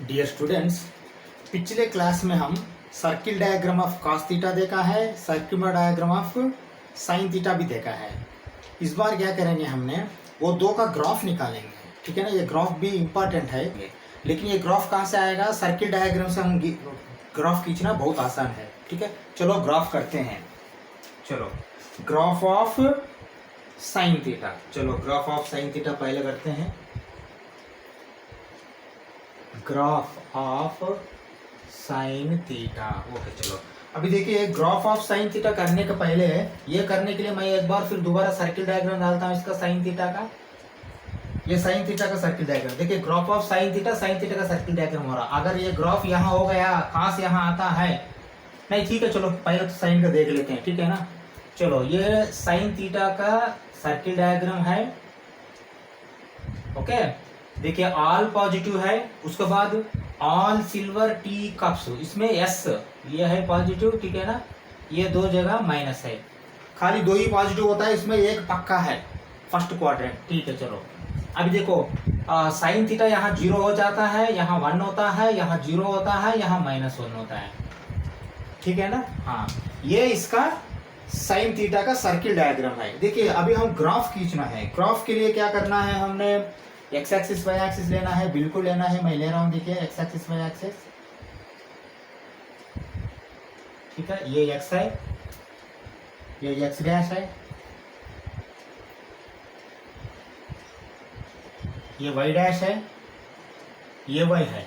Dear students, पिछले class में हम circle diagram of cos theta देखा है, circular diagram of sine theta भी देखा है। इस बार क्या करेंगे, हमने वो दो का ग्राफ निकालेंगे। ठीक है ना, ये ग्राफ भी इम्पॉर्टेंट है, लेकिन ये ग्राफ कहाँ से आएगा? सर्किल डायग्राम से हम ग्राफ खींचना बहुत आसान है। ठीक है, चलो ग्राफ करते हैं। चलो ग्राफ ऑफ साइन थीटा, चलो ग्राफ ऑफ साइन थीटा पहले करते हैं। Graph of sine theta, okay. चलो अभी देखिए, ग्राफ ऑफ साइन थीटा करने के पहले, ये करने के लिए मैं एक बार फिर दोबारा सर्किल डायग्राम डालता हूँ इसका, साइन थीटा का। ये साइन थीटा का सर्किल डायग्राम देखिए, ग्राफ ऑफ साइन थीटा का सर्किल डायग्राम हो रहा। अगर ये ग्राफ यहाँ हो गया, कहाँ से यहाँ आता है? नहीं, ठीक है, चलो पहले तो साइन का देख लेते हैं। ठीक है ना, चलो ये साइन थीटा का सर्किल डायग्राम है। ओके, देखिए ऑल पॉजिटिव है, उसके बाद ऑल सिल्वर टी कप्स, इसमें एस ये है पॉजिटिव। ठीक है ना, ये दो जगह माइनस है, खाली दो ही पॉजिटिव होता है इसमें, एक पक्का है फर्स्ट क्वाड्रेंट। ठीक है, चलो अभी देखो, साइन थीटा यहाँ 0 हो जाता है, यहाँ 1 होता है, यहाँ 0 होता है, यहाँ -1 होता है। ठीक है ना, हाँ, ये इसका साइन थीटा का सर्किल डायग्राम है। देखिए अभी हम ग्राफ खींचना है। ग्राफ के लिए क्या करना है, हमने एक्स एक्सिस वाई एक्सिस लेना है, बिल्कुल लेना है। मैं ले रहा हूं, देखिए एक्स एक्सिस वाई एक्सिस। ठीक है, ये एक्स है, ये एक्स डैश है, ये वाई डैश है, ये वाई है।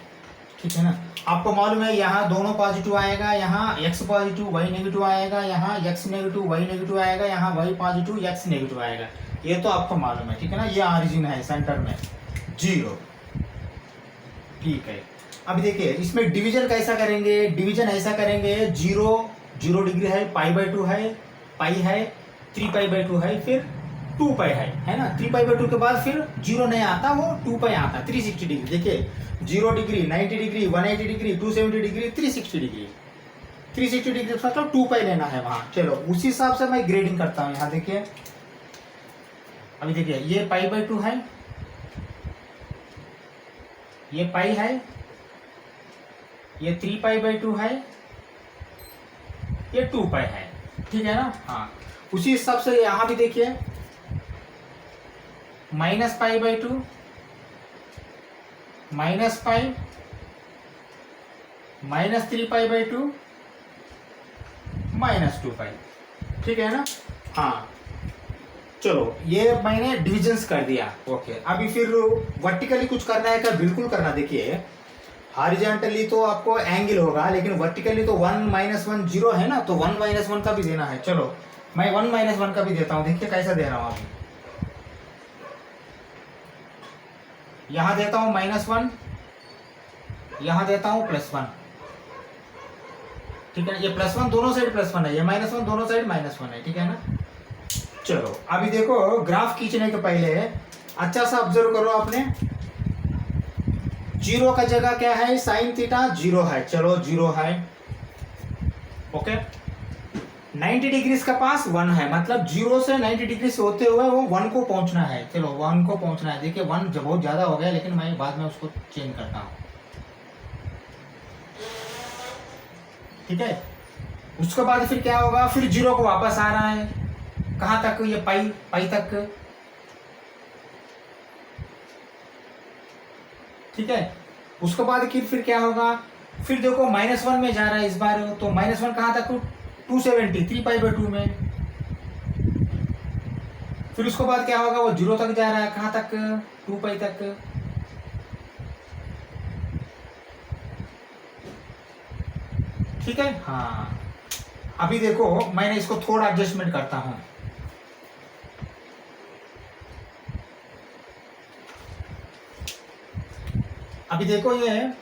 ठीक है ना, आपको मालूम है यहाँ दोनों पॉजिटिव आएगा, यहाँ एक्स पॉजिटिव वाई नेगेटिव आएगा, यहाँ एक्स नेगेटिव वाई नेगेटिव आएगा, यहाँ वाई पॉजिटिव एक्स नेगेटिव आएगा। ये तो आपको मालूम है। ठीक है ना, ये ऑरिजिन है सेंटर में 0। ठीक है, अभी देखिए इसमें डिवीजन कैसा करेंगे? डिवीजन ऐसा करेंगे, 0 डिग्री है, π/2 है, पाई है, 3π/2 है, फिर 2π है ना। 3π/2 के बाद फिर 0 नहीं आता, वो 2π आता है। 360 डिग्री, देखिए 0 degree, 90 degree, 180 degree, 270 degree, 360 degree. 360 degree मतलब 2π लेना है वहां। चलो उसी हिसाब से मैं ग्रेडिंग करता हूँ। यहाँ देखिए, अभी देखिए ये π/2 है, ये पाई है, ये 3π/2 है, ये 2π है। ठीक है ना, हाँ, उसी हिसाब से यहां भी देखिए -π/2, -π, -3π/2, -2π। ठीक है ना, हाँ, चलो ये मैंने डिविजन्स कर दिया। ओके, अभी फिर वर्टिकली कुछ करना है क्या? बिल्कुल करना। देखिए हॉरिजॉन्टली तो आपको एंगल होगा, लेकिन वर्टिकली तो 1 -1 0 है ना, तो 1 -1 का भी देना है। चलो मैं 1 -1 का भी देता हूँ। देखिए कैसा दे रहा हूँ अभी, यहां देता हूँ -1, यहां देता हूँ +1। ठीक है, ये +1 दोनों साइड +1 है, ये -1 दोनों साइड -1 है। ठीक है ना, चलो अभी देखो ग्राफ खींचने के पहले अच्छा सा ऑब्जर्व करो आपने। 0 का जगह क्या है? साइन थीटा 0 है, चलो 0 है। ओके, 90 डिग्री के पास 1 है, मतलब 0 से 90 डिग्री से होते हुए वो 1 को पहुंचना है। चलो 1 को पहुंचना है। देखिए 1 बहुत ज्यादा हो गया, लेकिन मैं बाद में उसको चेंज करता हूं। ठीक है, उसके बाद फिर क्या होगा? फिर 0 को वापस आ रहा है, कहां तक? ये पाई तक। ठीक है, उसके बाद फिर क्या होगा? फिर देखो -1 में जा रहा है इस बार, तो -1 कहां तक? 270, 3π/2 में। फिर उसके बाद क्या होगा? वो 0 तक जा रहा है, कहां तक? 2π तक। ठीक है, हाँ, अभी देखो मैंने इसको थोड़ा एडजस्टमेंट करता हूं। अभी देखो ये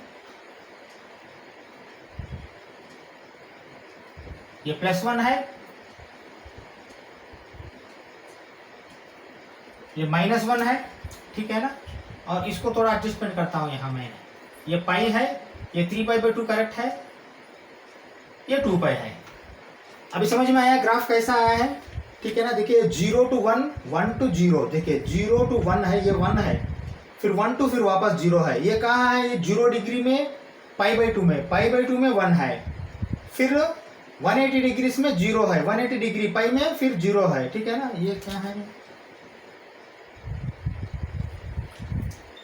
+1 है, ये -1 है। ठीक है ना, और इसको थोड़ा एडजस्टमेंट करता हूं यहाँ मैंने। ये पाई है, ये 3π/2 करेक्ट है, ये 2π है। अभी समझ में आया ग्राफ कैसा आया है? ठीक है ना, देखिए 0 to 1, 1 to 0, देखिए 0 to 1 है, ये 1 है, फिर 1 2 फिर वापस 0 है। ये कहाँ है? ये 0 डिग्री में π/2 में, π/2 में 1 है, फिर 180 डिग्री में 0 है, 180 डिग्री पाई में फिर 0 है, ठीक है ना। ये क्या है?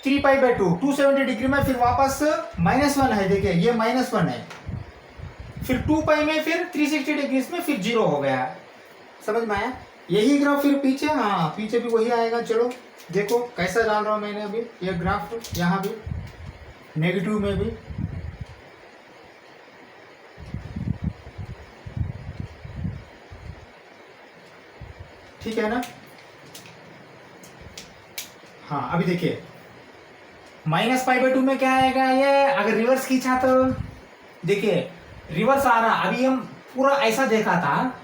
3π/2 270 डिग्री में फिर वापस -1 है, देखिए ये -1 है, फिर 2π में फिर 360 डिग्री में फिर 0 हो गया। समझ में आया? यही ग्राफ फिर पीछे, हाँ पीछे भी वही आएगा। चलो देखो कैसा डाल रहा हूं मैंने अभी ये ग्राफ, यहाँ भी नेगेटिव में भी, ठीक है ना। हाँ अभी देखिए -π/2 में क्या आएगा? ये अगर रिवर्स खींचा तो देखिए रिवर्स आ रहा। अभी हम पूरा ऐसा देखा था,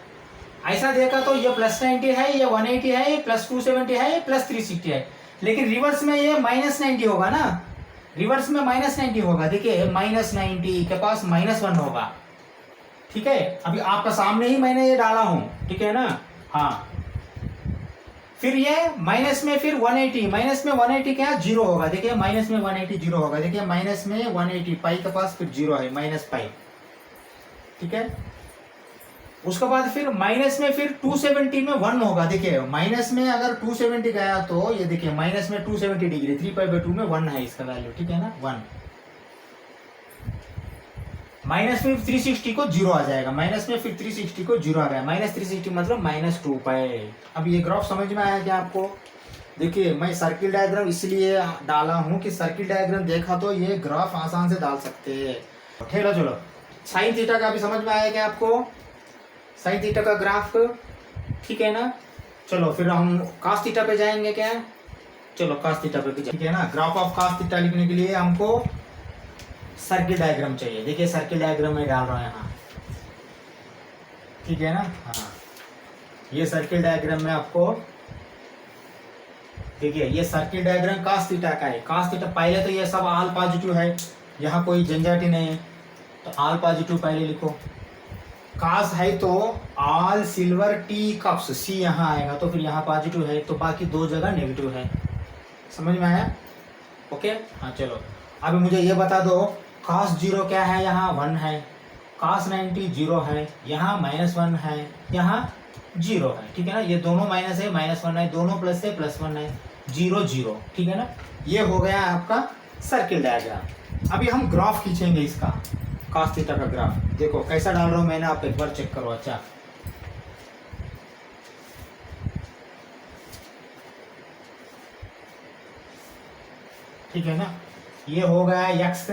ऐसा देखा तो ये +90 है, ये 180 है, ये +270 है, ये +360 है, लेकिन रिवर्स में ये -90 होगा ना, रिवर्स में -90 होगा। देखिए -90 के पास -1 होगा, ठीक है। अभी आपका सामने ही मैंने ये डाला हूं, ठीक है ना। हाँ फिर ये माइनस में फिर 180, माइनस में 180 क्या 0 होगा। देखिए माइनस में 180 0 होगा। देखिए माइनस में 180 पाई के पास फिर 0 है, -π, ठीक है। उसके बाद फिर माइनस में फिर 270 में 1 होगा। देखिए माइनस में अगर 270 गया तो ये देखिए माइनस में 270 डिग्री 3π/2 में 1 है इसका वैल्यू, ठीक है ना 1। माइनस में 360 को 0 आ जाएगा, माइनस में फिर 360 को 0 आ गया, -360 मतलब -2π। अब ये ग्राफ समझ में आया क्या आपको? देखिए मैं सर्किल डायग्राम इसलिए डाला हूं कि सर्किल डायग्राम देखा तो ये ग्राफ आसान से डाल सकते हैं। चलो साइन थीटा का भी समझ में आया क्या आपको? साइन थीटा का ग्राफ, ठीक है ना। चलो फिर हम cos थीटा पे जाएंगे क्या? चलो cos थीटा पे, ठीक है ना। ग्राफ ऑफ cos थीटा लिखने के लिए हमको सर्किल डायग्राम चाहिए। देखिए सर्किल डायग्राम में डाल रहा हूं यहाँ, ठीक है ना। हाँ ये सर्किल डायग्राम में आपको देखिए ये सर्किल डायग्राम cos थीटा का है। cos थीटा पहले तो ये सब ऑल पॉजिटिव है, यहाँ कोई झंझट ही नहीं है, तो ऑल पॉजिटिव पहले लिखो। cos है तो ऑल सिल्वर टी कप्स, सी यहाँ आएगा तो फिर यहाँ पॉजिटिव है, तो बाकी दो जगह नेगेटिव है। समझ में आया? ओके हाँ चलो अभी मुझे ये बता दो cos 0 क्या है? यहाँ 1 है, cos 90 0 है, यहाँ -1 है, यहाँ 0 है, ठीक है ना। ये दोनों माइनस है, -1 है, दोनों प्लस है, +1 है, 0 0, ठीक है ना। ये हो गया आपका सर्किल डायग्राम। अभी हम ग्राफ खींचेंगे इसका, cos थीटा का ग्राफ। देखो कैसा डाल रहा हूं मैंने, आप एक बार चेक करो। अच्छा ठीक है ना। ये हो गया x,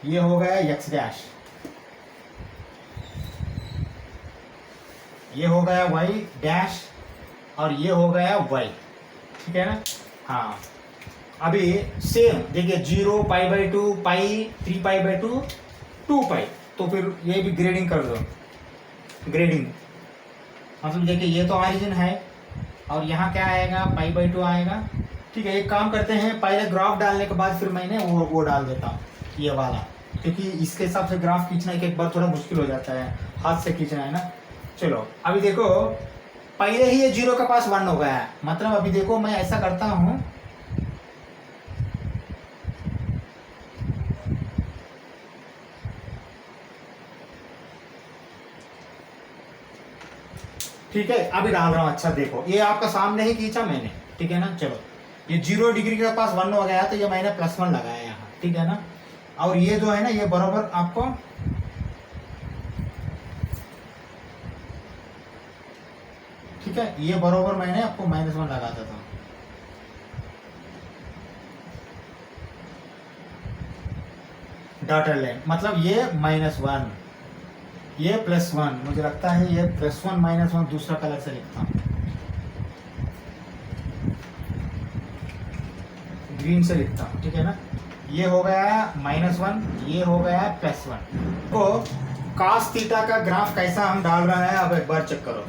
ये हो गया x', ये हो गया y' और ये हो गया y, ठीक है ना। हाँ अभी सेम देखिए 0 π/2 π 3π/2 2π, तो फिर ये भी ग्रेडिंग कर दो। ग्रेडिंग मतलब देखिए ये तो ऑरिजिन है और यहाँ क्या आएगा π/2 आएगा, ठीक है। एक काम करते हैं, पहले ग्राफ डालने के बाद फिर मैंने वो डाल देता हूँ ये वाला, क्योंकि इसके हिसाब से ग्राफ खींचना एक बार थोड़ा मुश्किल हो जाता है, हाथ से खींचना है ना। चलो अभी देखो पहले ही ये 0 के पास 1 हो गया है, मतलब अभी देखो मैं ऐसा करता हूँ, ठीक है। अभी डाल रहा हूँ। अच्छा देखो ये आपका सामने ही खींचा मैंने, ठीक है ना। चलो ये 0 डिग्री के पास 1 हो गया तो ये मैंने +1 लगाया यहाँ, ठीक है ना। और ये जो है ना ये बराबर आपको ठीक है, ये बराबर मैंने आपको -1 लगा देता हूँ। डॉटेड लाइन मतलब ये -1, ये +1, मुझे लगता है ये +1 -1 दूसरा कलर से लिखता हूँ, ग्रीन से लिखता हूँ, ठीक है ना। ये हो गया -1, ये हो गया +1। तो cos थीटा का ग्राफ कैसा हम डाल रहे हैं अब एक बार चेक करो।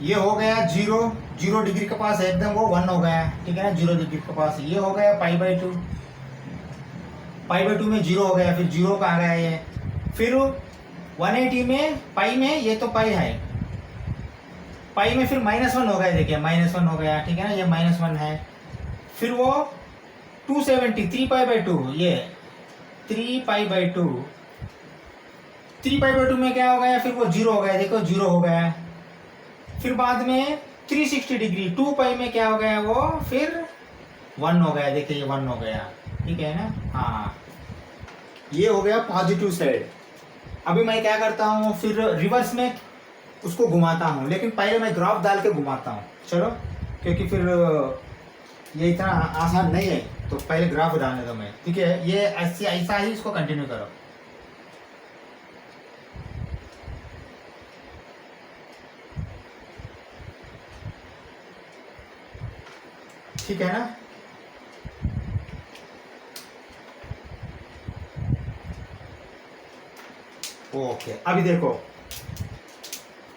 ये हो गया 0 डिग्री के पास एकदम वो 1 हो गया, ठीक है ना। 0 डिग्री के पास ये हो गया π/2, π/2 में 0 हो गया, फिर 0 का आ गया ये, फिर 180 में पाई में ये तो पाई है, पाई में फिर -1 हो गया। देखिए -1 हो गया, ठीक है ना, ये -1 है। फिर वो 270 3π/2 ये 3π/2 3π/2 में क्या हो गया, फिर वो जीरो हो गया, देखो जीरो हो गया। फिर बाद में 360 डिग्री 2π में क्या हो गया, वो फिर 1 हो गया, देखिए ये 1 हो गया, ठीक है ना। हाँ ये हो गया पॉजिटिव साइड। अभी मैं क्या करता हूँ, फिर रिवर्स में उसको घुमाता हूँ, लेकिन पहले मैं ग्राफ डाल के घुमाता हूँ, चलो, क्योंकि फिर ये इतना आसान नहीं है, तो पहले ग्राफ डालने दो मैं, ठीक है। ये ऐसा ही इसको कंटिन्यू करो। ठीक है ना। ओके अभी देखो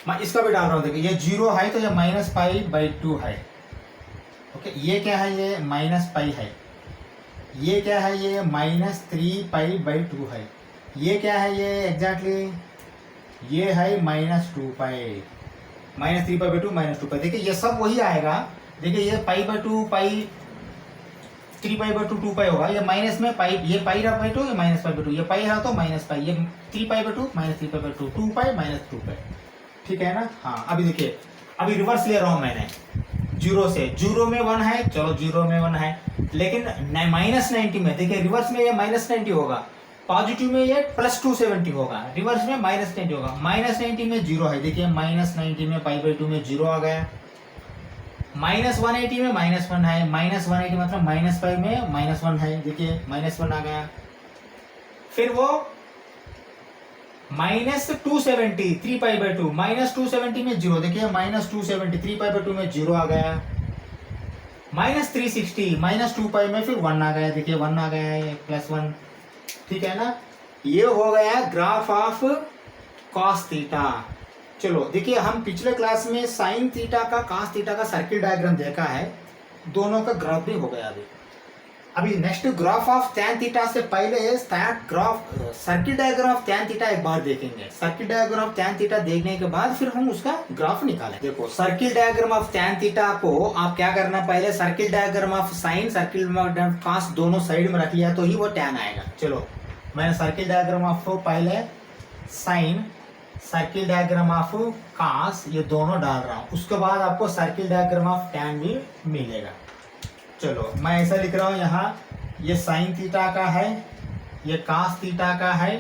मैं इसका भी डाल रहा हूँ, देखो ये जीरो है तो ये -π/2 है। ओके ये क्या है, ये -π है। ये क्या है, ये -3π/2 है। ये क्या है, ये एग्जैक्टली ये है -2π, -3π/2 -2π। देखिए ये सब वही आएगा। देखिए ये π/2 π 3π/2 2π होगा, ये माइनस में पाई, ये π/2 ये -π/2, ये पाई है तो -π, ये 3π/2 -3π/2 2π -2π, ठीक है ना। हाँ अभी देखिए, अभी रिवर्स ले रहा हूँ मैंने जीरो से, जीरो में 1 है, चलो जीरो में 1 है, लेकिन -90 में देखिए रिवर्स में ये -90 होगा, पॉजिटिव में ये +270 होगा, रिवर्स में -90 होगा। -90 में जीरो है, देखिए -90 में π/2 में जीरो आ गया। -180 में -1 है, -180 मतलब -π में -1 है, देखिए -1 आ गया। फिर वो -270 3π/2 -270 में जीरो, देखिए -270 3π/2 में जीरो आ गया। -360 -2π में फिर 1 आ गया, देखिए 1 आ गया है, +1, ठीक है ना। ये हो गया ग्राफ ऑफ cos थीटा। चलो देखिए, हम पिछले क्लास में साइन थीटा का cos थीटा का सर्किल डायग्राम देखा है, दोनों का ग्राफ भी हो गया। अभी next graph of tan theta से पहले graph circle diagram of tan theta एक बार देखेंगे। Circle diagram of tan theta देखने के बाद फिर हम उसका ग्राफ निकालें। देखो circle diagram of tan theta को आप क्या करना, पहले circle diagram of sine, circle diagram cos दोनों साइड में रख लिया तो ही वो tan आएगा। चलो मैंने सर्किल डायग्राम ऑफ पहले sine, circle diagram of cos ये दोनों डाल रहा हूँ, उसके बाद आपको सर्किल डायग्राम ऑफ tan भी मिलेगा। चलो मैं ऐसा लिख रहा हूँ यहाँ, ये साइन थीटा का है, ये cos थीटा का है,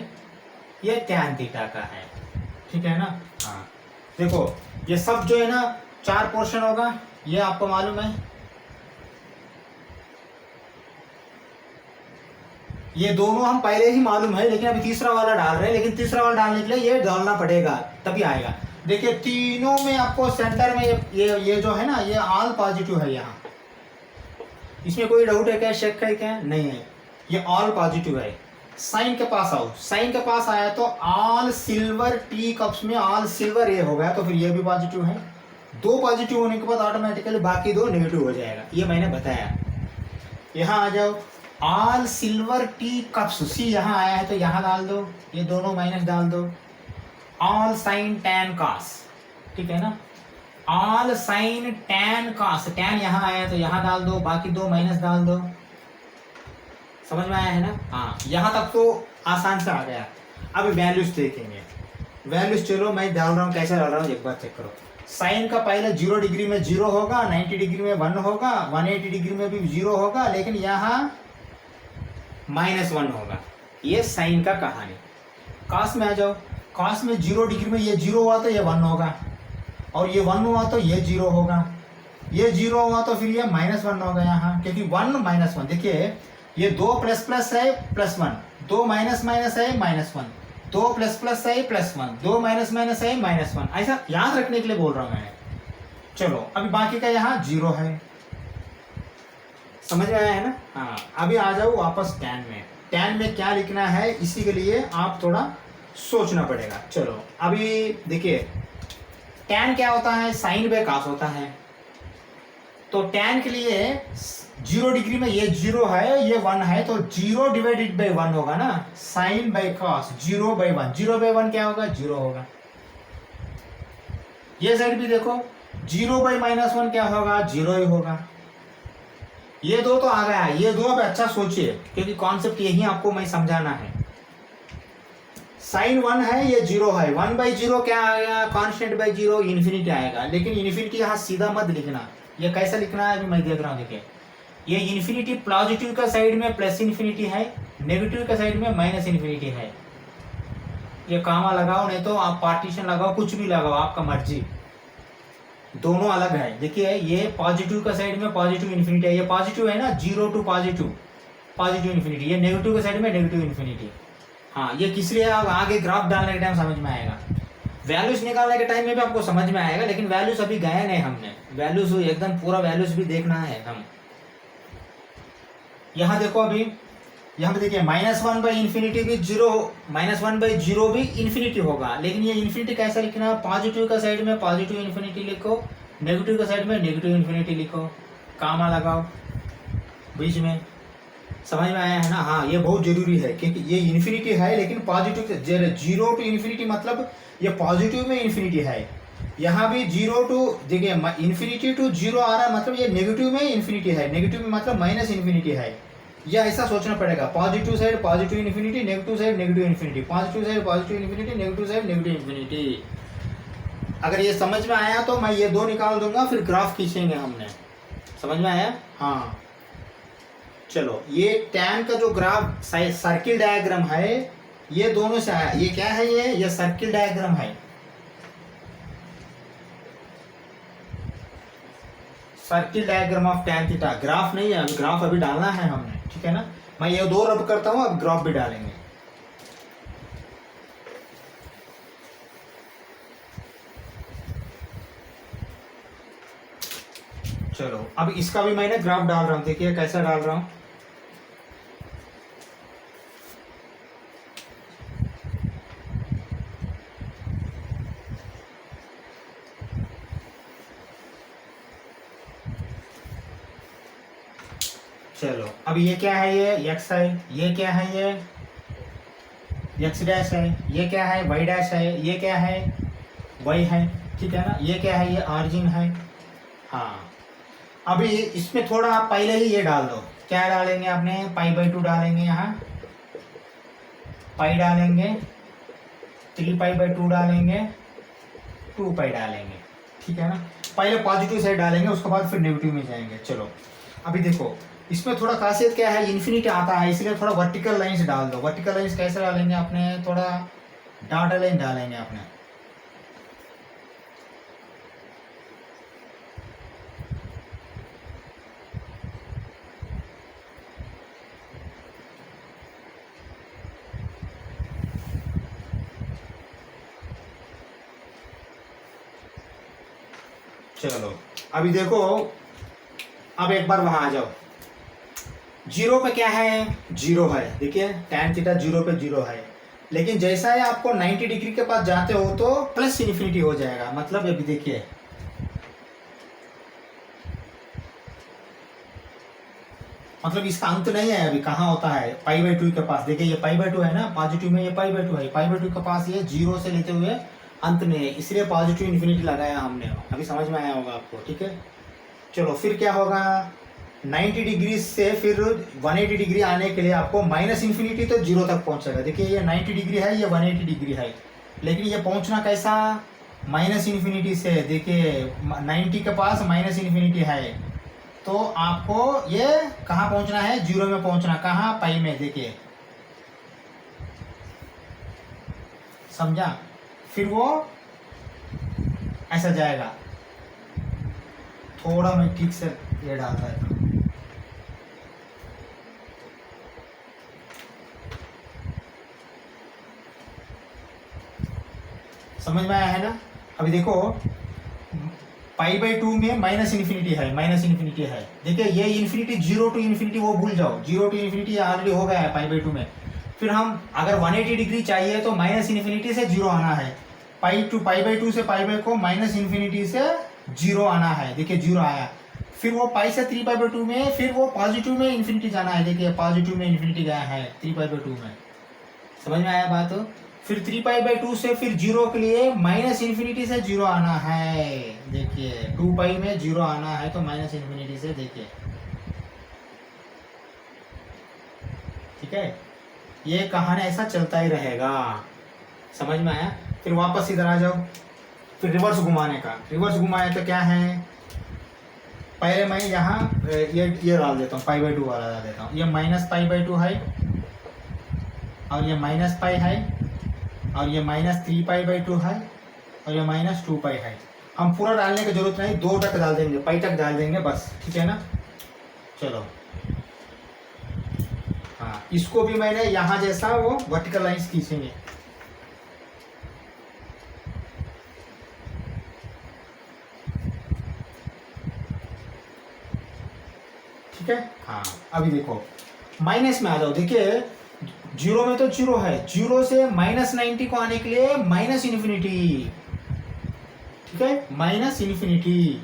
ये tan थीटा का है, ठीक है ना। हाँ देखो ये सब जो है ना 4 पोर्शन होगा, ये आपको मालूम है। ये दोनों हम पहले ही मालूम है, लेकिन अभी तीसरा वाला डाल रहे हैं, लेकिन तीसरा वाला डालने के लिए ये डालना पड़ेगा तभी आएगा। देखिए तीनों में आपको सेंटर में ये जो है ना, ये ऑल पॉजिटिव है। यहाँ इसमें कोई डाउट है क्या, शक है क्या? नहीं है, ये ऑल पॉजिटिव है। साइन के पास आओ, साइन के पास आया तो ऑल सिल्वर टी कप्स में ऑल सिल्वर ये हो गया, तो फिर ये भी पॉजिटिव है। 2 पॉजिटिव होने के बाद ऑटोमेटिकली बाकी 2 नेगेटिव हो जाएगा, ये मैंने बताया। यहाँ आ जाओ, ऑल सिल्वर टी कप्स, सी यहाँ आया है तो यहाँ डाल दो, ये दोनों माइनस डाल दो। ऑल साइन टैन कॉस, ठीक है ना। All sine tan cos, tan यहाँ आया है तो यहाँ डाल दो, बाकी 2 माइनस डाल दो। समझ में आया है ना। हाँ यहाँ तक तो आसान से आ गया। अब वैल्यूज देखेंगे, वैल्यूज चलो मैं डाल रहा हूँ, कैसे डाल रहा हूँ एक बार चेक करो। साइन का पहले 0 डिग्री में 0 होगा, 90 डिग्री में 1 होगा, 180 डिग्री में भी 0 होगा, लेकिन यहाँ -1 होगा। ये साइन का कहानी। कॉस में आ जाओ, कॉस में 0 डिग्री में ये 0 हुआ तो ये 1 होगा, और ये 1 हुआ तो ये 0 होगा, ये 0 हुआ तो फिर ये -1 होगा यहाँ, क्योंकि 1 -1 देखिए, ये 2 प्लस है +1, 2 माइनस है -1, 2 प्लस है +1, 2 माइनस है -1, ऐसा याद रखने के लिए बोल रहा हूँ मैं। चलो अभी बाकी का यहाँ 0 है, समझ में आया है ना। हाँ अभी आ जाओ वापस टैन में। टैन में क्या लिखना है, इसी के लिए आप थोड़ा सोचना पड़ेगा। चलो अभी देखिए, टैन क्या होता है, साइन बाय कॉस होता है। तो टैन के लिए 0 डिग्री में ये 0 है, ये 1 है, तो 0 डिवाइडेड बाय 1 होगा ना, साइन बाय कॉस 0/1, 0/1 क्या होगा, 0 होगा। ये साइड भी देखो, 0/-1 क्या होगा, 0 ही होगा। ये दो तो आ गया, ये दो अब अच्छा सोचिए क्योंकि कॉन्सेप्ट यही आपको मैं समझाना है। साइन 1 है, ये 0 है, 1/0 क्या आएगा, कांस्टेंट बाई 0 इन्फिनिटी आएगा। लेकिन इन्फिनिटी यहाँ सीधा मत लिखना, ये कैसा लिखना है अभी मैं देख रहा हूँ। देखिए ये इन्फिनिटी पॉजिटिव का साइड में प्लस इन्फिनिटी है, नेगेटिव का साइड में माइनस इन्फिनिटी है। ये कामा लगाओ, नहीं तो आप पार्टीशन लगाओ, कुछ भी लगाओ, आपका मर्जी, दोनों अलग है। देखिए ये पॉजिटिव का साइड में पॉजिटिव इन्फिनिटी है, ये पॉजिटिव है ना, 0 टू पॉजिटिव इन्फिनिटी। ये नेगेटिव के साइड में नेगेटिव इन्फिनिटी। हाँ ये किस लिए आगे ग्राफ डालने के टाइम समझ में आएगा, वैल्यूज निकालने के टाइम में भी आपको समझ में आएगा। लेकिन वैल्यूज अभी गए नहीं हमने, वैल्यूज एकदम पूरा वैल्यूज भी देखना है हम। यहाँ देखो अभी, यहाँ पे देखिए -1/इन्फिनिटी भी 0, -1/0 भी इन्फिनिटी होगा। लेकिन ये इन्फिनिटी कैसा लिखना है, पॉजिटिव का साइड में पॉजिटिव इन्फिनिटी लिखो, नेगेटिव का साइड में नेगेटिव इन्फिनिटी लिखो, कामा लगाओ बीच में। समझ में आया है ना। हाँ ये बहुत जरूरी है क्योंकि ये इन्फिनिटी है, लेकिन पॉजिटिव 0 टू इन्फिनिटी मतलब ये पॉजिटिव में इन्फिनिटी है। यहाँ भी 0 टू, देखिए इन्फिनिटी टू 0 आ रहा है मतलब ये नेगेटिव में इन्फिनिटी है, नेगेटिव में मतलब माइनस इन्फिनिटी है। ये ऐसा सोचना पड़ेगा, positive side positive infinity, negative side negative infinity, positive side positive infinity, negative side negative infinity. अगर ये समझ में आया तो मैं ये दो निकाल दूंगा, फिर ग्राफ खींचेंगे हमने। समझ में आया। हाँ चलो, ये टैन का जो ग्राफ सर्किल डायग्राम है ये दोनों से आया। ये क्या है, ये सर्किल डायग्राम है, circle diagram of tan theta. Graph नहीं है, ग्राफ अभी डालना है हमने, ठीक है ना। मैं ये दो रब करता हूं, अब ग्राफ भी डालेंगे। चलो अब इसका भी मैंने ग्राफ डाल रहा हूं, देखिए कैसा डाल रहा हूं। चलो अब ये क्या है, ये x है, ये क्या है, ये x डैश है, ये क्या है y डैश है, ये क्या है y है, ठीक है ना। ये क्या है, ये ऑरिजिन है। हाँ अभी इसमें थोड़ा आप पहले ही ये डाल दो, क्या डालेंगे आपने, π/2 डालेंगे, यहाँ पाई डालेंगे, 3π/2 डालेंगे, 2π डालेंगे, ठीक है ना। पहले पॉजिटिव साइड डालेंगे, उसके बाद फिर नेगेटिव में जाएंगे। चलो अभी देखो इसमें थोड़ा खासियत क्या है, इन्फिनिटी आता है इसलिए थोड़ा वर्टिकल लाइंस डाल दो। वर्टिकल लाइंस कैसे डालेंगे आपने, थोड़ा डॉट लाइन डालेंगे आपने। चलो अभी देखो, अब एक बार वहां आ जाओ। 0 पे क्या है, 0 है, देखिए tan थीटा 0 पे 0 है। लेकिन जैसा है आपको 90 डिग्री के पास जाते हो तो प्लस इन्फिनिटी हो जाएगा। मतलब अभी देखिए मतलब इसका अंत नहीं है, अभी कहाँ होता है π/2 के पास। देखिए ये π/2 है ना, पॉजिटिव में ये π/2 है, π/2 के पास ये 0 से लेते हुए अंत में है, इसलिए पॉजिटिव इन्फिनिटी लगाया हमने। अभी समझ में आया होगा आपको, ठीक है। चलो फिर क्या होगा, 90 डिग्री से फिर 180 डिग्री आने के लिए आपको माइनस इन्फिनिटी तो 0 तक पहुंचेगा। देखिए ये 90 डिग्री है, ये 180 डिग्री है, लेकिन ये पहुंचना कैसा, माइनस इन्फिनिटी से। देखिए 90 के पास माइनस इन्फिनिटी है तो आपको ये कहाँ पहुंचना है, 0 में पहुंचना। कहाँ, पाई में। देखिए समझा, फिर वो ऐसा जाएगा। थोड़ा मैं ठीक से ये डालता है, समझ में आया है ना। अभी देखो π/2 में माइनस इन्फिनिटी है, देखिए ये इन्फिनिटी 0 टू इन्फिनिटी वो भूल जाओ, 0 टू इन्फिनिटी ऑलरेडी हो गया है π/2 में। फिर हम अगर 180 डिग्री चाहिए तो माइनस इन्फिनिटी से 0 आना है। π/2 से π को माइनस इन्फिनिटी से 0 आना है, देखिए 0 आया। फिर वो पाई से 3π/2 में, फिर वो पॉजिटिव में इन्फिनिटी जाना है। देखिए पॉजिटिव में इन्फिनिटी गया है 3π/2 में, समझ में आया बात। फिर 3π/2 से फिर 0 के लिए माइनस इन्फिनिटी से 0 आना है। देखिए 2π में 0 आना है तो माइनस इन्फिनिटी से, देखिए ठीक है, ये कहानी ऐसा चलता ही रहेगा। समझ में आया? फिर वापस इधर आ जाओ, फिर रिवर्स घुमाने का। रिवर्स घुमाए तो क्या है, पहले मैं यहाँ ये डाल देता हूँ, π/2 वाला डाल देता हूँ। ये -π/2 है और ये -π है और ये -3π/2 है और ये -2π है। हम पूरा डालने की जरूरत नहीं, 2 तक डाल देंगे, π तक डाल देंगे बस, ठीक है ना। चलो हाँ, इसको भी मैंने यहाँ जैसा वो वर्टिकल लाइंस खींचेंगे। ठीक है हाँ, अभी देखो माइनस में आ जाओ। देखिए 0 में तो 0 है, 0 से -90 को आने के लिए -∞। ठीक है, -∞।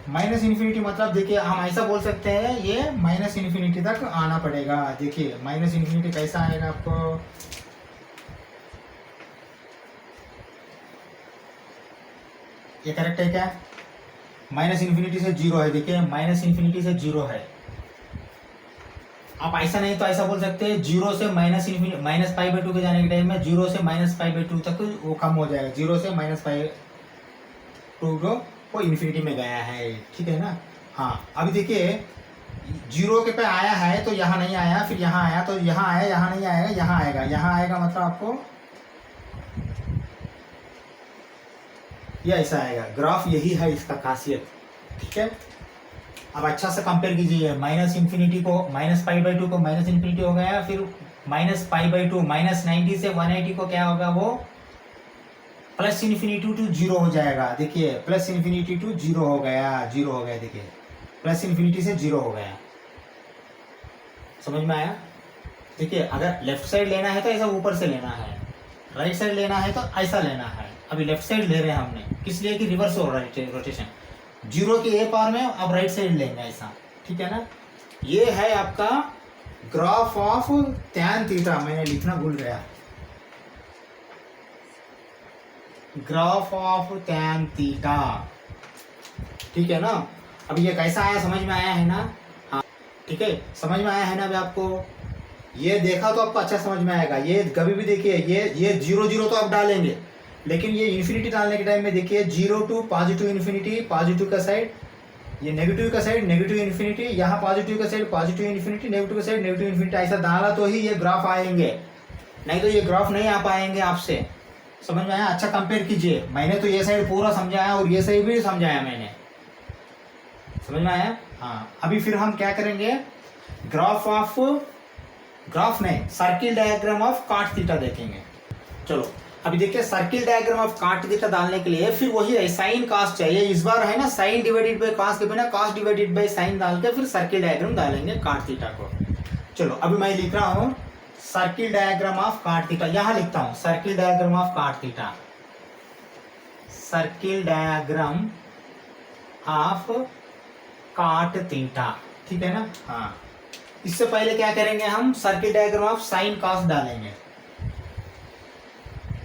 -∞ मतलब देखिए हम ऐसा बोल सकते हैं, ये -∞ तक आना पड़ेगा। देखिए -∞ कैसा आएगा आपको, ये करेक्ट है क्या? -∞ से 0 है, देखिए -∞ से 0 है। आप ऐसा नहीं तो ऐसा बोल सकते हैं, 0 से -π/2 के जाने के टाइम में 0 से -π/2 तक वो कम हो जाएगा। 0 से -π/2 वो इन्फिनिटी में गया है, ठीक है ना। हाँ अभी देखिए 0 के पे आया है तो यहाँ नहीं आया, फिर यहाँ आया तो यहाँ आया, यहाँ नहीं आएगा, यहाँ आएगा। यहाँ आएगा मतलब आपको ये ऐसा आएगा। ग्राफ यही है इसका खासियत, ठीक है। अब अच्छा से कंपेयर कीजिए, -∞ को -π/2 को -∞ हो गया, फिर -π/2 -90 से 180 को क्या होगा, वो +∞ to 0 हो जाएगा। देखिए +∞ to 0 हो गया, 0 हो गया। देखिए +∞ से 0 हो गया। समझ में आया? देखिए अगर लेफ्ट साइड लेना है तो ऐसा ऊपर से लेना है, राइट साइड लेना है तो ऐसा लेना है। अभी लेफ्ट साइड ले रहे हैं हमने, किस लिए कि रिवर्स हो रहा है रोटेशन। 0 के ए पावर में अब राइट साइड लेंगे ऐसा, ठीक है ना। ये है आपका ग्राफ ऑफ tan थीटा। मैंने लिखना भूल गया, ग्राफ ऑफ tan थीटा, ठीक है ना। अब ये कैसा आया, समझ में आया है ना? हाँ ठीक है, समझ में आया है ना। अभी आपको ये देखा तो आपको अच्छा समझ में आएगा। ये कभी भी देखिए ये 0 तो आप डालेंगे, लेकिन ये इन्फिनिटी डालने के टाइम में देखिए 0 to +∞, पॉजिटिव का साइड, ये नेगेटिव का साइड -∞, यहाँ पॉजिटिव का साइड +∞, नेगेटिव का साइड -∞। ऐसा डाला तो ही ये ग्राफ आएंगे, नहीं तो ये ग्राफ नहीं आ पाएंगे आपसे। समझ में आया? अच्छा कंपेयर कीजिए। मैंने तो ये साइड पूरा समझाया और ये साइड भी समझाया मैंने। समझ में आया? हाँ अभी फिर हम क्या करेंगे, ग्राफ नहीं, circle diagram of cot theta देखेंगे। चलो अभी देखिए, circle diagram of cot theta डालने के लिए फिर वही है, साइन cos चाहिए। इस बार है ना, साइन डिवाइडेड बाय cos के बिना cos डिवाइडेड बाय साइन डाल के फिर सर्किल डायग्राम डालेंगे cot थीटा को। चलो अभी मैं लिख रहा हूँ circle diagram of cot theta. यहाँ लिखता हूँ circle diagram of cot theta, circle diagram of cot theta, ठीक है ना। हाँ इससे पहले क्या करेंगे, हम circle diagram of sine cos डालेंगे।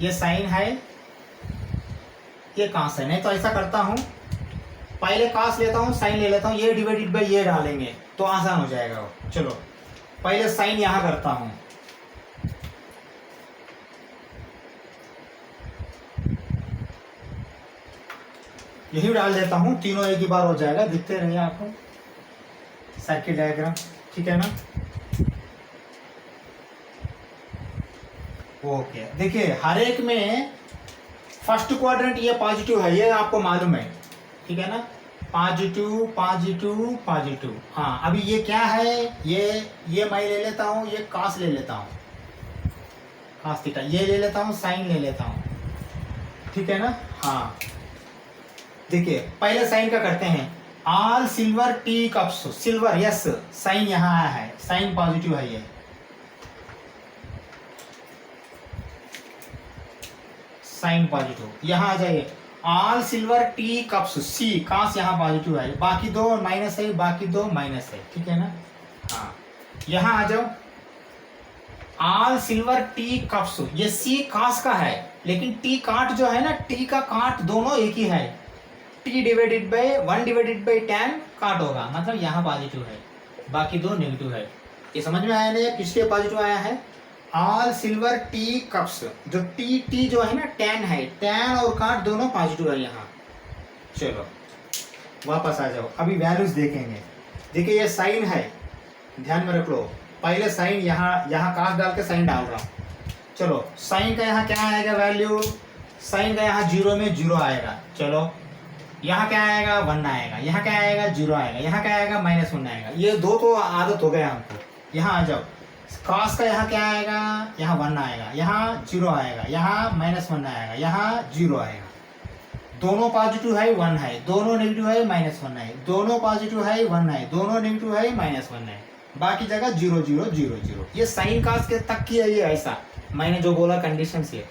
ये साइन है, ये cos है। नहीं तो ऐसा करता हूं, पहले cos लेता हूं, साइन ले लेता हूं, ये डिवाइडेड बाय ये डालेंगे तो आसान हो जाएगा वो। चलो पहले साइन यहां करता हूं, यही डाल देता हूं, तीनों एक ही बार हो जाएगा। दिखते रहिए आपको सर्किल डायग्राम, ठीक है ना। ओके देखिए, हर एक में फर्स्ट क्वाड्रेंट ये पॉजिटिव है, ये आपको मालूम है, ठीक है ना। Positive positive positive. हाँ अभी ये क्या है, ये मैं ले लेता हूँ, ये cos ले लेता हूँ, cos थीटा, ये ले लेता हूँ, साइन ले लेता हूँ, ठीक है ना। हाँ देखिए पहले साइन का करते हैं, all silver tea cups, silver yes, sine यहाँ आया है, साइन पॉजिटिव है। ये साइन पॉजिटिव, यहाँ आ जाइए, ऑल सिल्वर टी कप्स, सी cos यहाँ पॉजिटिव है, बाकी दो माइनस है, बाकी दो माइनस है, ठीक है ना। हाँ यहाँ आ जाओ, ऑल सिल्वर टी कप्स, ये सी cos का है, लेकिन टी काट जो है ना, टी का काट दोनों एक ही है, T divided by 1 divided by tan काट होगा, मतलब यहाँ पॉजिटिव है, बाकी दो नेगेटिव है। ये समझ में आया ना, किसके पॉजिटिव आया है? All silver tea cups. जो टी जो है ना, टैन है, टैन और काट दोनों पॉजिटिव है यहाँ। चलो वापस आ जाओ, अभी वैल्यूज देखेंगे। देखिए ये साइन है, ध्यान में रख लो। पहले साइन यहाँ काश डाल के साइन डाल रहा हूँ। चलो साइन का यहाँ क्या आएगा वैल्यू? साइन का यहाँ 0 में 0 आएगा। चलो यहाँ क्या आएगा? 1 आएगा। यहाँ क्या आएगा? 0 आएगा। यहाँ क्या आएगा? -1 आएगा। ये दो तो आदत हो गया हमको। यहाँ आ जाओ, कॉस का यहाँ क्या आएगा? यहाँ 1 आएगा, यहाँ 0 आएगा, यहाँ -1 आएगा, यहाँ 0 आएगा। दोनों पॉजिटिव है 1 है, दोनों नेगेटिव है -1 है, दोनों पॉजिटिव है 1 है, दोनों नेगेटिव है -1 है, बाकी जगह 0 0 0 0। ये साइन कॉस के तक की है ये, ऐसा मैंने जो बोला कंडीशन से,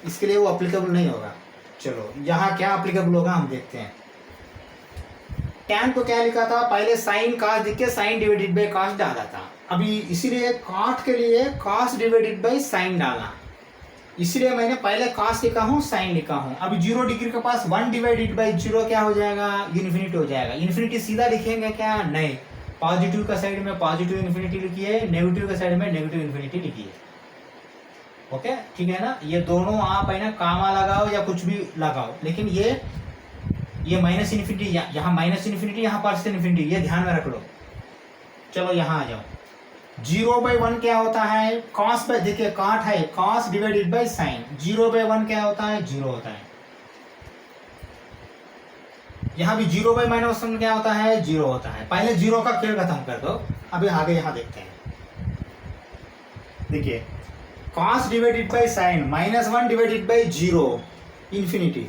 इसके लिए वो अप्लीकेबल नहीं होगा। चलो यहाँ क्या अप्लीकेबल होगा हम देखते हैं। टैन को क्या लिखा था? पहले साइन कॉस लिख के साइन डिवाइडेड बाय कॉस डाला था। अभी इसीलिए कॉट के लिए कॉस डिवाइडेड बाय साइन डाला, इसलिए मैंने पहले कॉस लिखा हूँ, साइन लिखा हूँ। अभी 0 डिग्री के पास 1 डिवाइडेड बाय 0 क्या हो जाएगा? इन्फिनिटी हो जाएगा। इन्फिनिटी सीधा लिखेंगे क्या? नहीं, पॉजिटिव का साइड में पॉजिटिव इन्फिनिटी लिखिए, नेगेटिव का साइड में नेगेटिव इन्फिनिटी लिखिए। ओके ठीक है ना। ये दोनों आप है ना कामा लगाओ या कुछ भी लगाओ, लेकिन ये माइनस इन्फिनिटी, यहाँ माइनस इन्फिनिटी, यहाँ प्लस इन्फिनिटी, ये ध्यान में रख लो। चलो यहाँ आ जाओ। 0/1 क्या होता है? कॉस बाय, देखिए काट है, कॉस डिवाइडेड बाय साइन। 0/1 क्या होता है? 0 होता है। यहाँ भी 0/-1 क्या होता है? 0 होता है। पहले 0 का खेल खत्म कर दो, अभी आगे यहाँ देखते हैं। देखिए cos divided by sine, -1 divided by 0, infinity.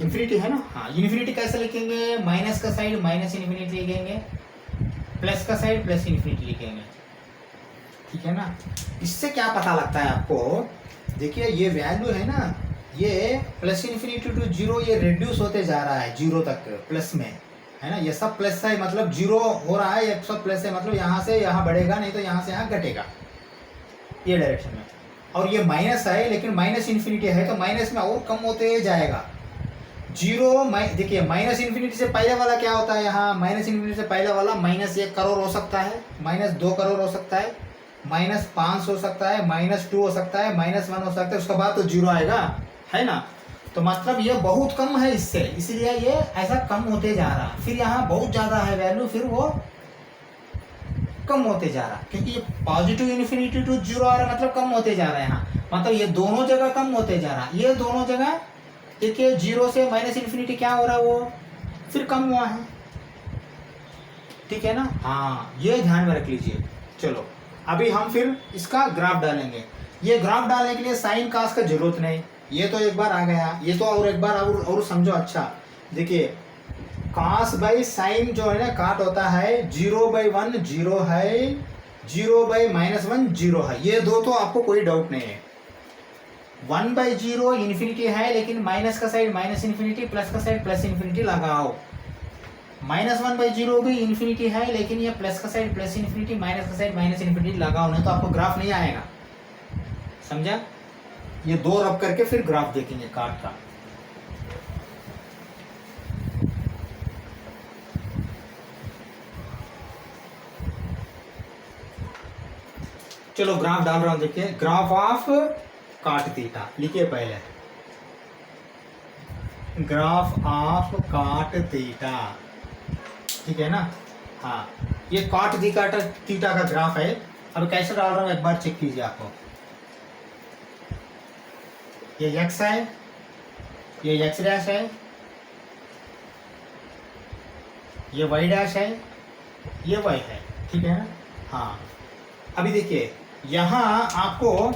Infinity है ना, हाँ। इन्फिनिटी कैसे लिखेंगे? माइनस का साइड माइनस इन्फिनिटी लिखेंगे, प्लस का साइड प्लस इन्फिनिटी लिखेंगे, ठीक है ना। इससे क्या पता लगता है आपको? देखिए ये वैल्यू है ना, ये प्लस इन्फिनिटी टू 0, ये रिड्यूस होते जा रहा है 0 तक प्लस में, है ना। ये सब प्लस है, मतलब 0 हो रहा है, ये सब प्लस है, मतलब यहाँ से यहाँ बढ़ेगा, नहीं तो यहाँ से यहाँ घटेगा, ये डायरेक्शन में। और ये माइनस है, लेकिन माइनस इन्फिनिटी है तो माइनस में और कम होते जाएगा। 0 देखिए माइनस इन्फिनिटी से पहले वाला क्या होता है? यहाँ माइनस इन्फिनिटी से पहले वाला -1 करोड़ हो सकता है, -2 करोड़ हो सकता है, -5 हो सकता है, -2 हो सकता है, -1 हो सकता है, उसके बाद तो 0 आएगा, है ना। तो मतलब ये बहुत कम है इससे, इसलिए ये ऐसा कम होते जा रहा। फिर यहाँ बहुत ज़्यादा है वैल्यू, फिर वो कम होते जा रहा, क्योंकि ये पॉजिटिव इन्फिनिटी टू 0 आ रहा, मतलब कम होते जा रहा है यहाँ, मतलब ये दोनों जगह कम होते जा रहा। ये दोनों जगह देखिए 0 से माइनस इन्फिनिटी क्या हो रहा है? वो फिर कम हुआ है, ठीक है ना। हाँ ये ध्यान में रख लीजिए। चलो अभी हम फिर इसका ग्राफ डालेंगे। ये ग्राफ डालने के लिए साइन कॉस का जरूरत नहीं, ये तो एक बार आ गया, ये तो और एक बार और समझो। अच्छा देखिए कॉस बाई साइन जो है ना काट होता है, 0/1 0 है, 0/-1 0 है, ये दो तो आपको कोई डाउट नहीं है। 1/0 इन्फिनिटी है, लेकिन माइनस का साइड माइनस इन्फिनिटी, प्लस का साइड प्लस इन्फिनिटी लगाओ। -1/0 भी इन्फिनिटी है, लेकिन ये प्लस का साइड प्लस इन्फिनिटी, माइनस का साइड माइनस इन्फिनिटी लगाओ, नहीं तो आपको ग्राफ नहीं आएगा, समझा। ये दो रब करके फिर ग्राफ देखेंगे काट का। चलो ग्राफ डाल रहा हूं, देखिए ग्राफ ऑफ काट थीटा लिखिए पहले, ग्राफ ऑफ काट थीटा, ठीक है ना। हाँ ये काट थीटा का ग्राफ है। अब कैसे डाल रहा हूं एक बार चेक कीजिए आपको। ये x है, ये x डैश है, ये y डैश है, ये y है, ठीक है ना। हाँ अभी देखिए यहाँ आपको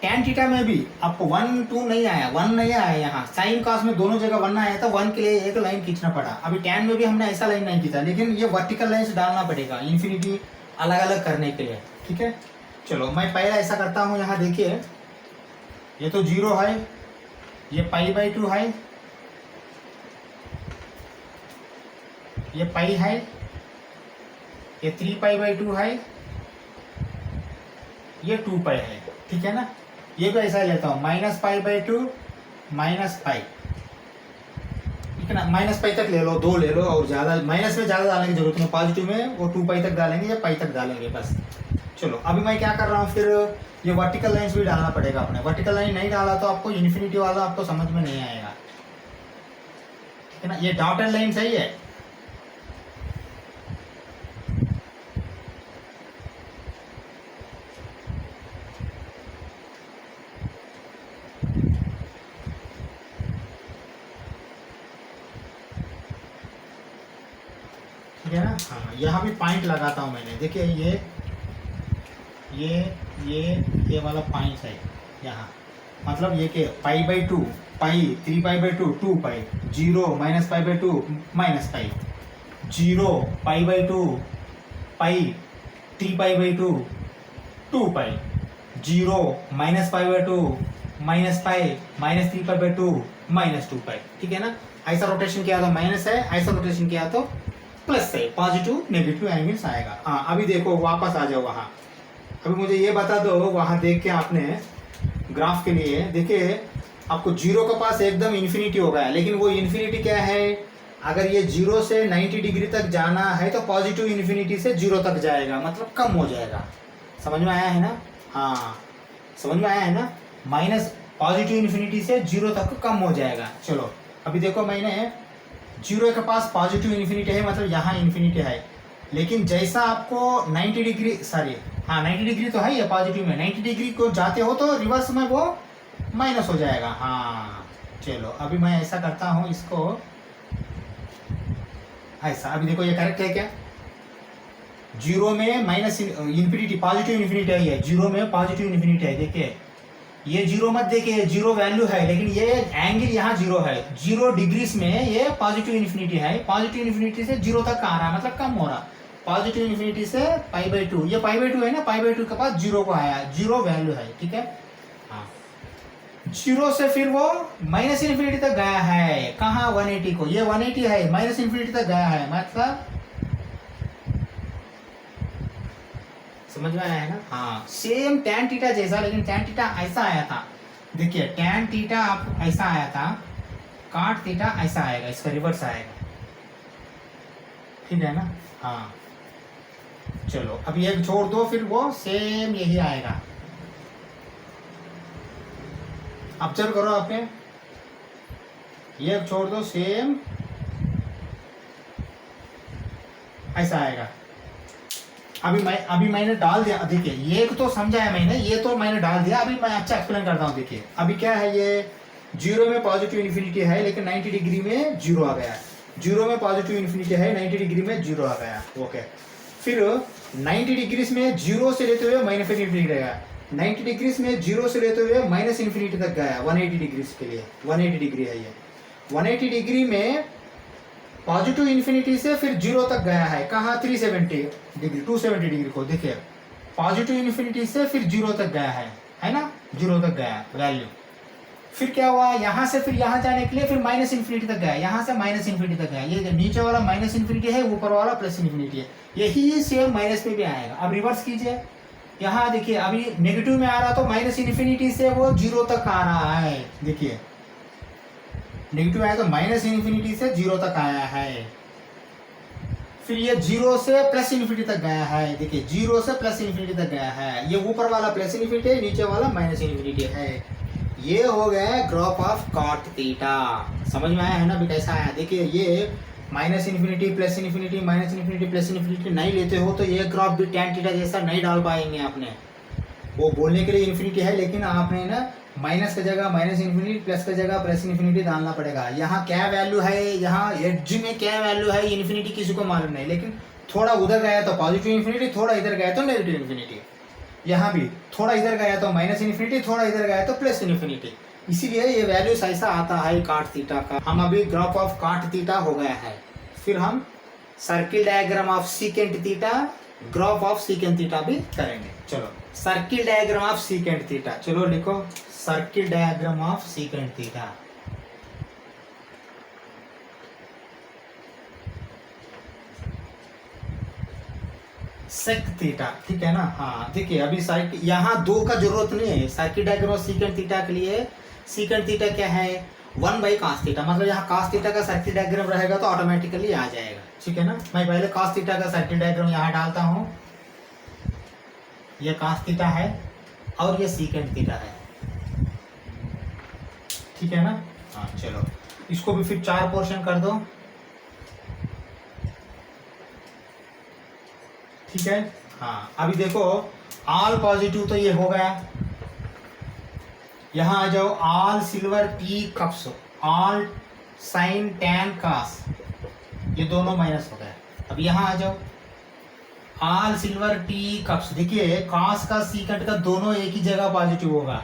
tan थीटा में भी आपको 1 2 नहीं आया, 1 नहीं आया, यहाँ साइन कॉस में दोनों जगह 1 आया था, 1 के लिए एक लाइन खींचना पड़ा। अभी tan में भी हमने ऐसा लाइन नहीं खींचा, लेकिन ये वर्टिकल लाइन से डालना पड़ेगा इन्फिनिटी अलग अलग करने के लिए, ठीक है। चलो मैं पहले ऐसा करता हूँ, यहाँ देखिए ये तो 0 है, ये π/2 है, ये पाई है, ये 3π/2 है, ये 2π है, ठीक है ना। ये भी ऐसा लेता हूँ -π/2 -π ठीक है ना। माइनस पाई तक ले लो, 2 ले लो, और ज़्यादा माइनस में ज़्यादा डालने की जरूरत नहीं, पॉजिटिव में वो 2 पाई तक डालेंगे या पाई तक डालेंगे बस। चलो अभी मैं क्या कर रहा हूँ, फिर ये वर्टिकल लाइन्स भी डालना पड़ेगा अपने। वर्टिकल लाइन नहीं डाला तो आपको इन्फिनिटी वाला आपको समझ में नहीं आएगा, ठीक है ना। ये डॉटेड लाइन सही है, ठीक है ना। हाँ यहाँ भी पॉइंट लगाता हूँ मैंने, देखिए ये वाला पॉइंट है यहाँ, मतलब ये के pi by 2, pi 3 pi by 2, 2 pi, 0 minus pi by 2 minus pi, 0 pi by 2 pi 3 pi by 2 2 pi, 0 minus pi by 2 minus pi minus 3 pi by 2 minus 2 पाई, ठीक है ना। ऐसा रोटेशन किया तो माइनस है, ऐसा रोटेशन किया तो प्लस है, पॉजिटिव नेगेटिव एंगल्स आएगा। हाँ अभी देखो वापस आ जाओ वहाँ, अभी मुझे ये बता दो वहाँ देख के आपने ग्राफ के लिए, देखिए आपको 0 के पास एकदम इन्फिनिटी हो गया, लेकिन वो इन्फिनिटी क्या है, अगर ये 0 से 90 डिग्री तक जाना है तो पॉजिटिव इन्फिनिटी से 0 तक जाएगा, मतलब कम हो जाएगा। समझ में आया है ना। हाँ समझ में आया है ना, माइनस पॉजिटिव इन्फिनिटी से 0 तक कम हो जाएगा। चलो अभी देखो, मैंने 0 के पास पॉजिटिव इन्फिनिटी है, मतलब यहाँ इन्फिनिटी है, लेकिन जैसा आपको 90 डिग्री, सॉरी हाँ 90 डिग्री तो है ये पॉजिटिव में, 90 डिग्री को जाते हो तो रिवर्स में वो माइनस हो जाएगा। हाँ चलो अभी मैं ऐसा करता हूँ इसको ऐसा, अभी देखो ये करेक्ट है क्या, 0 में माइनस इन्फिनिटी, पॉजिटिव इन्फिनिटी है ये, 0 में पॉजिटिव इन्फिनिटी है। देखिए ये 0 मत देखिए, 0 वैल्यू है, लेकिन ये एंगल यहाँ 0 है, 0 डिग्रीज में ये पॉजिटिव इन्फिनिटी है, पॉजिटिव इन्फिनिटी से 0 तक आ रहा है, मतलब कम हो रहा, पॉजिटिव इन्फिनिटी से पाई बाई 2, ये पाई बाई 2 है ना, पाई बाई 2 के पास 0 को आया, 0 वैल्यू है, ठीक है। हाँ 0 से फिर वो माइनस इन्फिनिटी तक गया है, कहाँ 180 को, ये 180 है, माइनस इन्फिनिटी तक गया है, मतलब समझ में आया है ना। हाँ सेम tan थीटा जैसा, लेकिन tan थीटा ऐसा आया था, देखिए tan थीटा आप ऐसा आया था, cot थीटा ऐसा आएगा, इसका रिवर्स आएगा, ठीक है ना। हाँ चलो अभी एक छोड़ दो, फिर वो सेम यही आएगा, ऑब्जर्व करो आपने, ये छोड़ दो, सेम ऐसा आएगा। अभी मैंने डाल दिया, देखिए ये तो समझाया मैंने, ये तो मैंने डाल दिया, अभी मैं अच्छा एक्सप्लेन करता हूँ। देखिए अभी क्या है, ये 0 में पॉजिटिव इन्फिनिटी है, लेकिन 90 डिग्री में 0 आ गया, 0 में पॉजिटिव इन्फिनिटी है, 90 डिग्री में 0 आ गया, ओके। फिर 90 डिग्री में 0 से लेते हुए माइनस इन्फिनिटी गया, 90 डिग्री में 0 से लेते हुए माइनस इन्फिनिटी तक गया, 180 डिग्री के लिए, 180 डिग्री है ये, 180 डिग्री में पॉजिटिव इन्फिनिटी से फिर 0 तक गया है, कहाँ 370 डिग्री, 270 डिग्री को, देखिए पॉजिटिव इन्फिनिटी से फिर 0 तक गया है ना, 0 तक गया वैल्यू। फिर क्या हुआ, यहाँ से फिर यहाँ जाने के लिए फिर माइनस इन्फिनिटी तक गया, यहाँ से माइनस इन्फिनिटी तक गया, ये नीचे वाला माइनस इन्फिनिटी है, ऊपर वाला प्लस इन्फिनिटी है, यही सेम माइनस में भी आएगा। अब रिवर्स कीजिए, यहाँ देखिए अभी नेगेटिव में आ रहा तो माइनस इन्फिनिटी से वो 0 तक आ रहा है, देखिए नेगेटिव आया तो माइनस इन्फिनिटी से 0 तक आया है, फिर ये 0 से प्लस इन्फिनिटी तक गया है, देखिए 0 से प्लस इन्फिनिटी तक गया है, ये ऊपर वाला प्लस इन्फिनिटी है, नीचे वाला माइनस इन्फिनिटी है। ये हो गया ग्राफ ऑफ कॉट थीटा, समझ में आया है ना अभी कैसा आया। देखिए ये minus infinity plus infinity minus infinity plus infinity नहीं लेते हो तो ये ग्राफ भी tan थीटा जैसा नहीं डाल पाएंगे आपने, वो बोलने के लिए इन्फिनिटी है, लेकिन आपने ना माइनस की जगह माइनस इन्फिनिटी, प्लस की जगह प्लस इन्फिनिटी डालना पड़ेगा। यहाँ क्या वैल्यू है, यहाँ एड्ज में क्या वैल्यू है इन्फिनिटी किसी को मालूम नहीं, लेकिन थोड़ा उधर गया तो पॉजिटिव इन्फिनिटी, थोड़ा इधर गया तो नेगेटिव इन्फिनिटी, यहाँ भी थोड़ा इधर गया तो माइनस इन्फिनिटी, थोड़ा इधर गया तो प्लस इन्फिनिटी, इसीलिए ये वैल्यूज ऐसा आता है कॉट थीटा का। हम अभी ग्राफ ऑफ कॉट थीटा हो गया है, फिर हम circle diagram of secant theta, graph of secant theta भी करेंगे। चलो circle diagram of secant theta, चलो लिखो circle diagram of secant theta. Sec theta, ठीक है ना। हाँ देखिए अभी यहाँ 2 का जरूरत नहीं है circle diagram of secant theta के लिए। सीकेंट थीटा क्या है, 1 बाई cos थीटा, मतलब यहाँ cos थीटा का सर्किल डायग्राम रहेगा तो ऑटोमेटिकली आ जाएगा, ठीक है ना। मैं पहले cos थीटा का सर्किल डायग्राम यहाँ डालता हूँ, ये cos थीटा है और ये सीकेंट थीटा है, ठीक है ना। हाँ चलो, इसको भी फिर 4 पोर्शन कर दो, ठीक है। हाँ अभी देखो, ऑल पॉजिटिव तो ये हो गया, यहां आ जाओ, all silver tea cups, all sine tan cos, ये दोनों माइनस हो गए। अब यहां आ जाओ, ऑल सिल्वर टी कप्स, देखिए कास का सीकेंट का दोनों एक ही जगह पॉजिटिव होगा,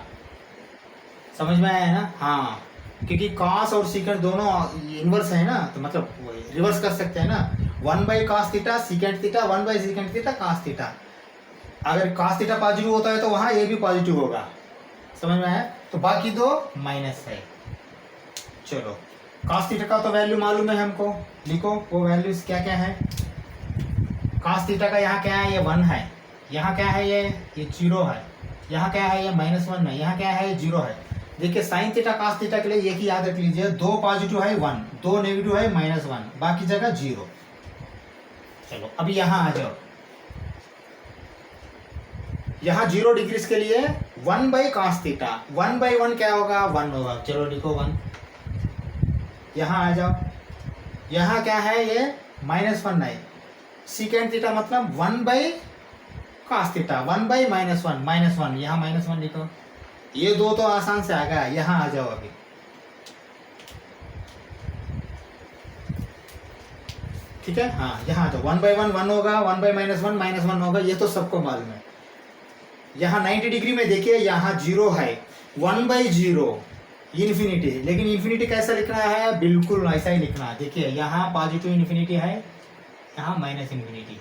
समझ में आया ना। हाँ क्योंकि कास और सीकेंट दोनों इनवर्स है ना, तो मतलब रिवर्स कर सकते हैं ना, 1 by cos theta secant theta, 1 by secant theta cos theta. अगर कास थीटा पॉजिटिव होता है तो वहां ये भी पॉजिटिव होगा, समझ में आया। तो बाकी दो माइनस है। चलो कास थीटा का तो वैल्यू मालूम है हमको, लिखो वो वैल्यूज क्या क्या है। कास थीटा का यहाँ क्या है, ये 1 है, यहाँ क्या है, ये 0 है, यहाँ क्या है, ये -1 है, यहाँ क्या है, ये 0 है। देखिए साइन थीटा कास थीटा के लिए एक ही याद रख लीजिए, 2 पॉजिटिव है 1, 2 नेगेटिव है -1, बाकी जगह 0। चलो अभी यहाँ आ जाओ, यहाँ 0 डिग्रीज के लिए 1 बाई कास थीटा, 1 बाई 1 क्या होगा, 1 होगा, चलो लिखो 1। यहाँ आ जाओ, यहाँ क्या है, ये -1 है, सीकेंट थीटा मतलब 1 बाई कास थीटा, 1 बाई -1, यहाँ -1 लिखो। ये दो तो आसान से आ गया, यहाँ आ जाओ अभी, ठीक है। हाँ यहाँ तो 1 बाई 1 होगा, 1 बाई -1 होगा, ये तो सबको मालूम है। यहाँ 90 डिग्री में देखिए, यहाँ 0 है, 1 बाई 0 इन्फिनिटी, लेकिन इन्फिनिटी कैसा लिखना है, बिल्कुल ऐसा ही लिखना है। देखिए यहाँ पॉजिटिव इन्फिनिटी है, यहाँ माइनस इन्फिनिटी,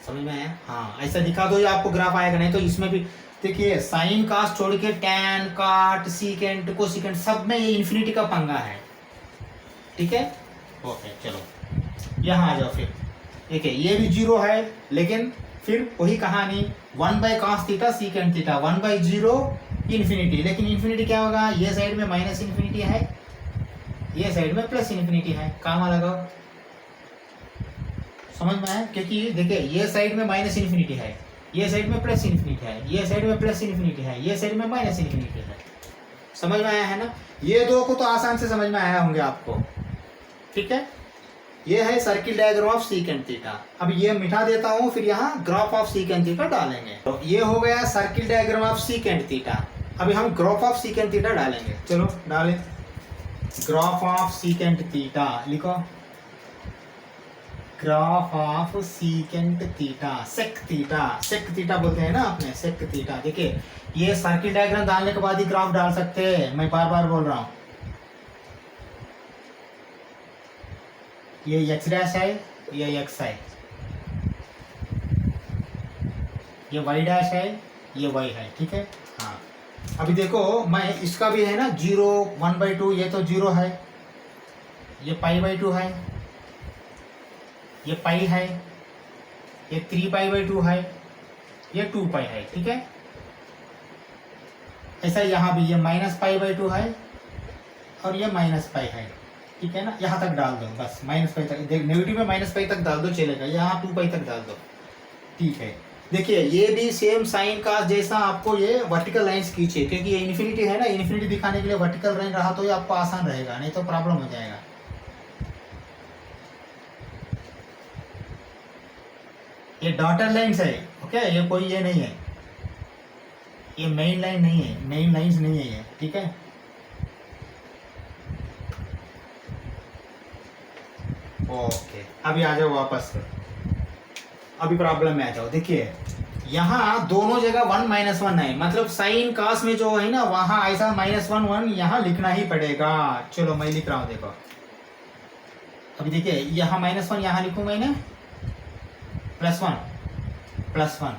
समझ में आया। हाँ ऐसा दिखा दो, ये आपको ग्राफ आएगा, नहीं तो इसमें भी देखिए साइन कास छोड़ के टैन काट सीकेंट कोसिकेंट सब में ये इन्फिनिटी का पंगा है, ठीक है। ओके चलो यहाँ आ जाओ, फिर देखिए ये भी 0 है, लेकिन फिर वही कहानी, 1 by cos theta secant theta, 1 by 0 infinity, लेकिन इन्फिनिटी क्या होगा, ये साइड में माइनस इन्फिनिटी है, ये साइड में प्लस इन्फिनिटी है, काम लगाओ, समझ में आया। क्योंकि देखिए ये साइड में माइनस इन्फिनिटी है, ये साइड में प्लस इन्फिनिटी है, ये साइड में प्लस इन्फिनिटी है, ये साइड में माइनस इन्फिनिटी है, समझ में आया है ना। ये दो को तो आसान से समझ में आया होंगे आपको, ठीक है। ये है circle diagram of secant theta. अब ये मिटा देता हूं, फिर यहाँ ग्राफ ऑफ सीकेंट थीटा डालेंगे। तो ये हो गया circle diagram of secant theta. अभी हम ग्राफ ऑफ सीकेंट थीटा डालेंगे, चलो डालें, ग्राफ ऑफ सीकेंट थीटा लिखो, graph of secant theta, sec theta बोलते हैं ना आपने, सेक थीटा। देखिए ये सर्किल डायग्राम डालने के बाद ही ग्राफ डाल सकते हैं, मैं बार बार बोल रहा हूं। ये x डैश है, ये x है, ये y डैश है, ये y है, ठीक है। हाँ अभी देखो मैं इसका भी है ना 0 1 बाई 2, ये तो 0 है, ये पाई बाई 2 है, ये पाई है, ये 3 पाई बाई 2 है, ये 2 पाई है, ठीक है। ऐसा यहाँ भी ये माइनस पाई बाई 2 है और ये माइनस पाई है, ठीक है ना। यहाँ तक डाल दो बस, माइनस पाई तक, नेगेटिव में माइनस पाई तक डाल दो चलेगा, यहाँ 2 पाई तक डाल दो, ठीक है। देखिए ये भी सेम साइन का जैसा आपको ये वर्टिकल लाइंस खींचे, क्योंकि ये इन्फिनिटी है ना, इन्फिनिटी दिखाने के लिए वर्टिकल लाइन रहा तो ये आपको आसान रहेगा, नहीं तो प्रॉब्लम हो जाएगा। ये डॉटर लाइंस है, ओके, ये कोई ये नहीं है, ये मेन लाइन नहीं है, मेन लाइंस नहीं है ये, ठीक है। ओके अभी आ जाओ वापस, अभी प्रॉब्लम में आ जाओ। देखिए यहाँ दोनों जगह 1 -1 है, मतलब साइन कास में जो है ना वहां ऐसा -1 यहाँ लिखना ही पड़ेगा। चलो मैं लिख रहा हूँ, देखो अभी देखिए यहाँ -1 यहाँ लिखूँ मैंने, +1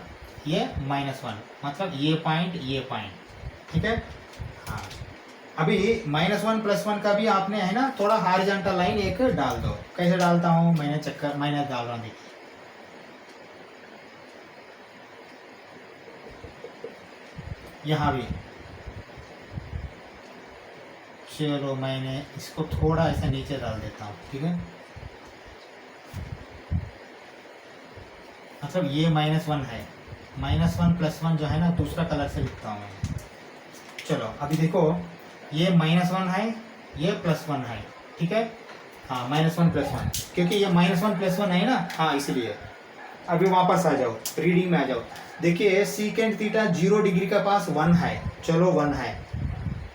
ये -1, मतलब ये पॉइंट, ठीक है। हाँ अभी -1 +1 का भी आपने है ना थोड़ा हॉरिजॉन्टल लाइन एक डाल दो। कैसे डालता हूँ मैंने चक्कर, मैंने डाल रहा हूँ, देखिए यहाँ भी चलो मैंने इसको थोड़ा ऐसा नीचे डाल देता हूँ, ठीक है। मतलब ये -1 है, -1 +1 जो है ना दूसरा कलर से लिखता हूँ मैं। चलो अभी देखो, ये -1 है, ये +1 है, ठीक है। हाँ -1 +1, क्योंकि ये -1 +1 है ना, हाँ इसलिए। अभी वापस आ जाओ, रीडिंग में आ जाओ। देखिए सीकेंट थीटा 0 डिग्री के पास 1 है, चलो 1 है,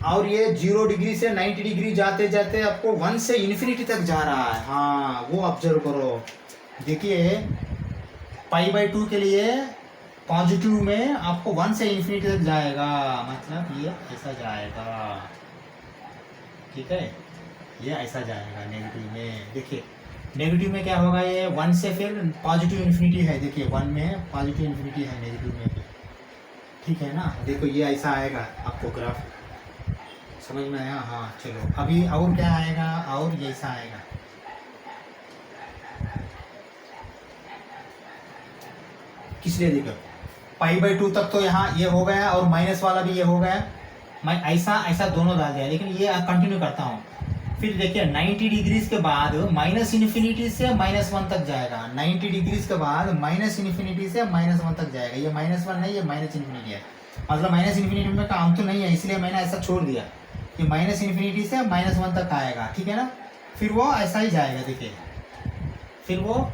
और ये 0 डिग्री से 90 डिग्री जाते जाते आपको 1 से इन्फिनिटी तक जा रहा है। हाँ वो ऑब्जर्व करो। देखिए π/2 के लिए पॉजिटिव में आपको 1 से इन्फिनिटी तक जाएगा, मतलब ये ऐसा जाएगा, ठीक है। ये ऐसा जाएगा नेगेटिव में। देखिए नेगेटिव में क्या होगा, ये 1 से फिर पॉजिटिव इन्फिनिटी है। देखिए 1 में पॉजिटिव इन्फिनिटी है, नेगेटिव में भी, ठीक है ना। देखो ये ऐसा आएगा, आपको ग्राफ समझ में आया। हाँ चलो अभी और क्या आएगा, और ये ऐसा आएगा। किस लिए देखो π/2 तक तो यहाँ ये हो गया, और माइनस वाला भी ये हो गया। मैं ऐसा ऐसा दोनों डाल दिया, लेकिन ये कंटिन्यू करता हूँ। फिर देखिए 90 डिग्रीज के बाद -∞ से -1 तक जाएगा। 90 डिग्रीज के बाद -∞ से -1 तक जाएगा। ये -1 नहीं, ये -∞ है। मतलब -∞ में काम तो नहीं है, इसलिए मैंने ऐसा छोड़ दिया कि -∞ से -1 तक आएगा, ठीक है ना। फिर वो ऐसा ही जाएगा, देखिए फिर वो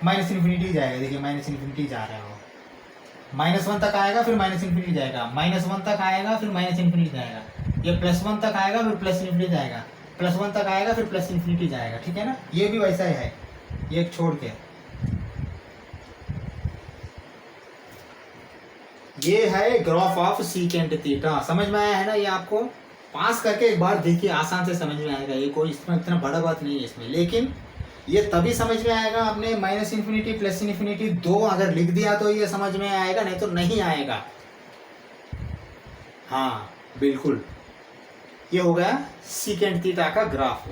-∞ जाएगा। देखिए -∞ जा रहा है वो, -1 तक आएगा, फिर -∞ जाएगा, -1 तक आएगा, फिर -∞ जाएगा, ये +1 तक आएगा, फिर +∞ जाएगा, +1 तक आएगा, फिर +∞ जाएगा, ठीक है ना। ये भी वैसा ही है, ये एक छोड़ के। ये है ग्राफ ऑफ सीकेंट थीटा। समझ में आया है ना। ये आपको पास करके एक बार देखिए, आसान से समझ में आएगा। ये कोई इसमें इतना बड़ा बात नहीं है इसमें, लेकिन ये तभी समझ में आएगा आपने -∞ +∞ दो अगर लिख दिया तो ये समझ में आएगा, नहीं तो नहीं आएगा। हाँ बिल्कुल, ये हो गया सीकेंट थीटा का ग्राफ।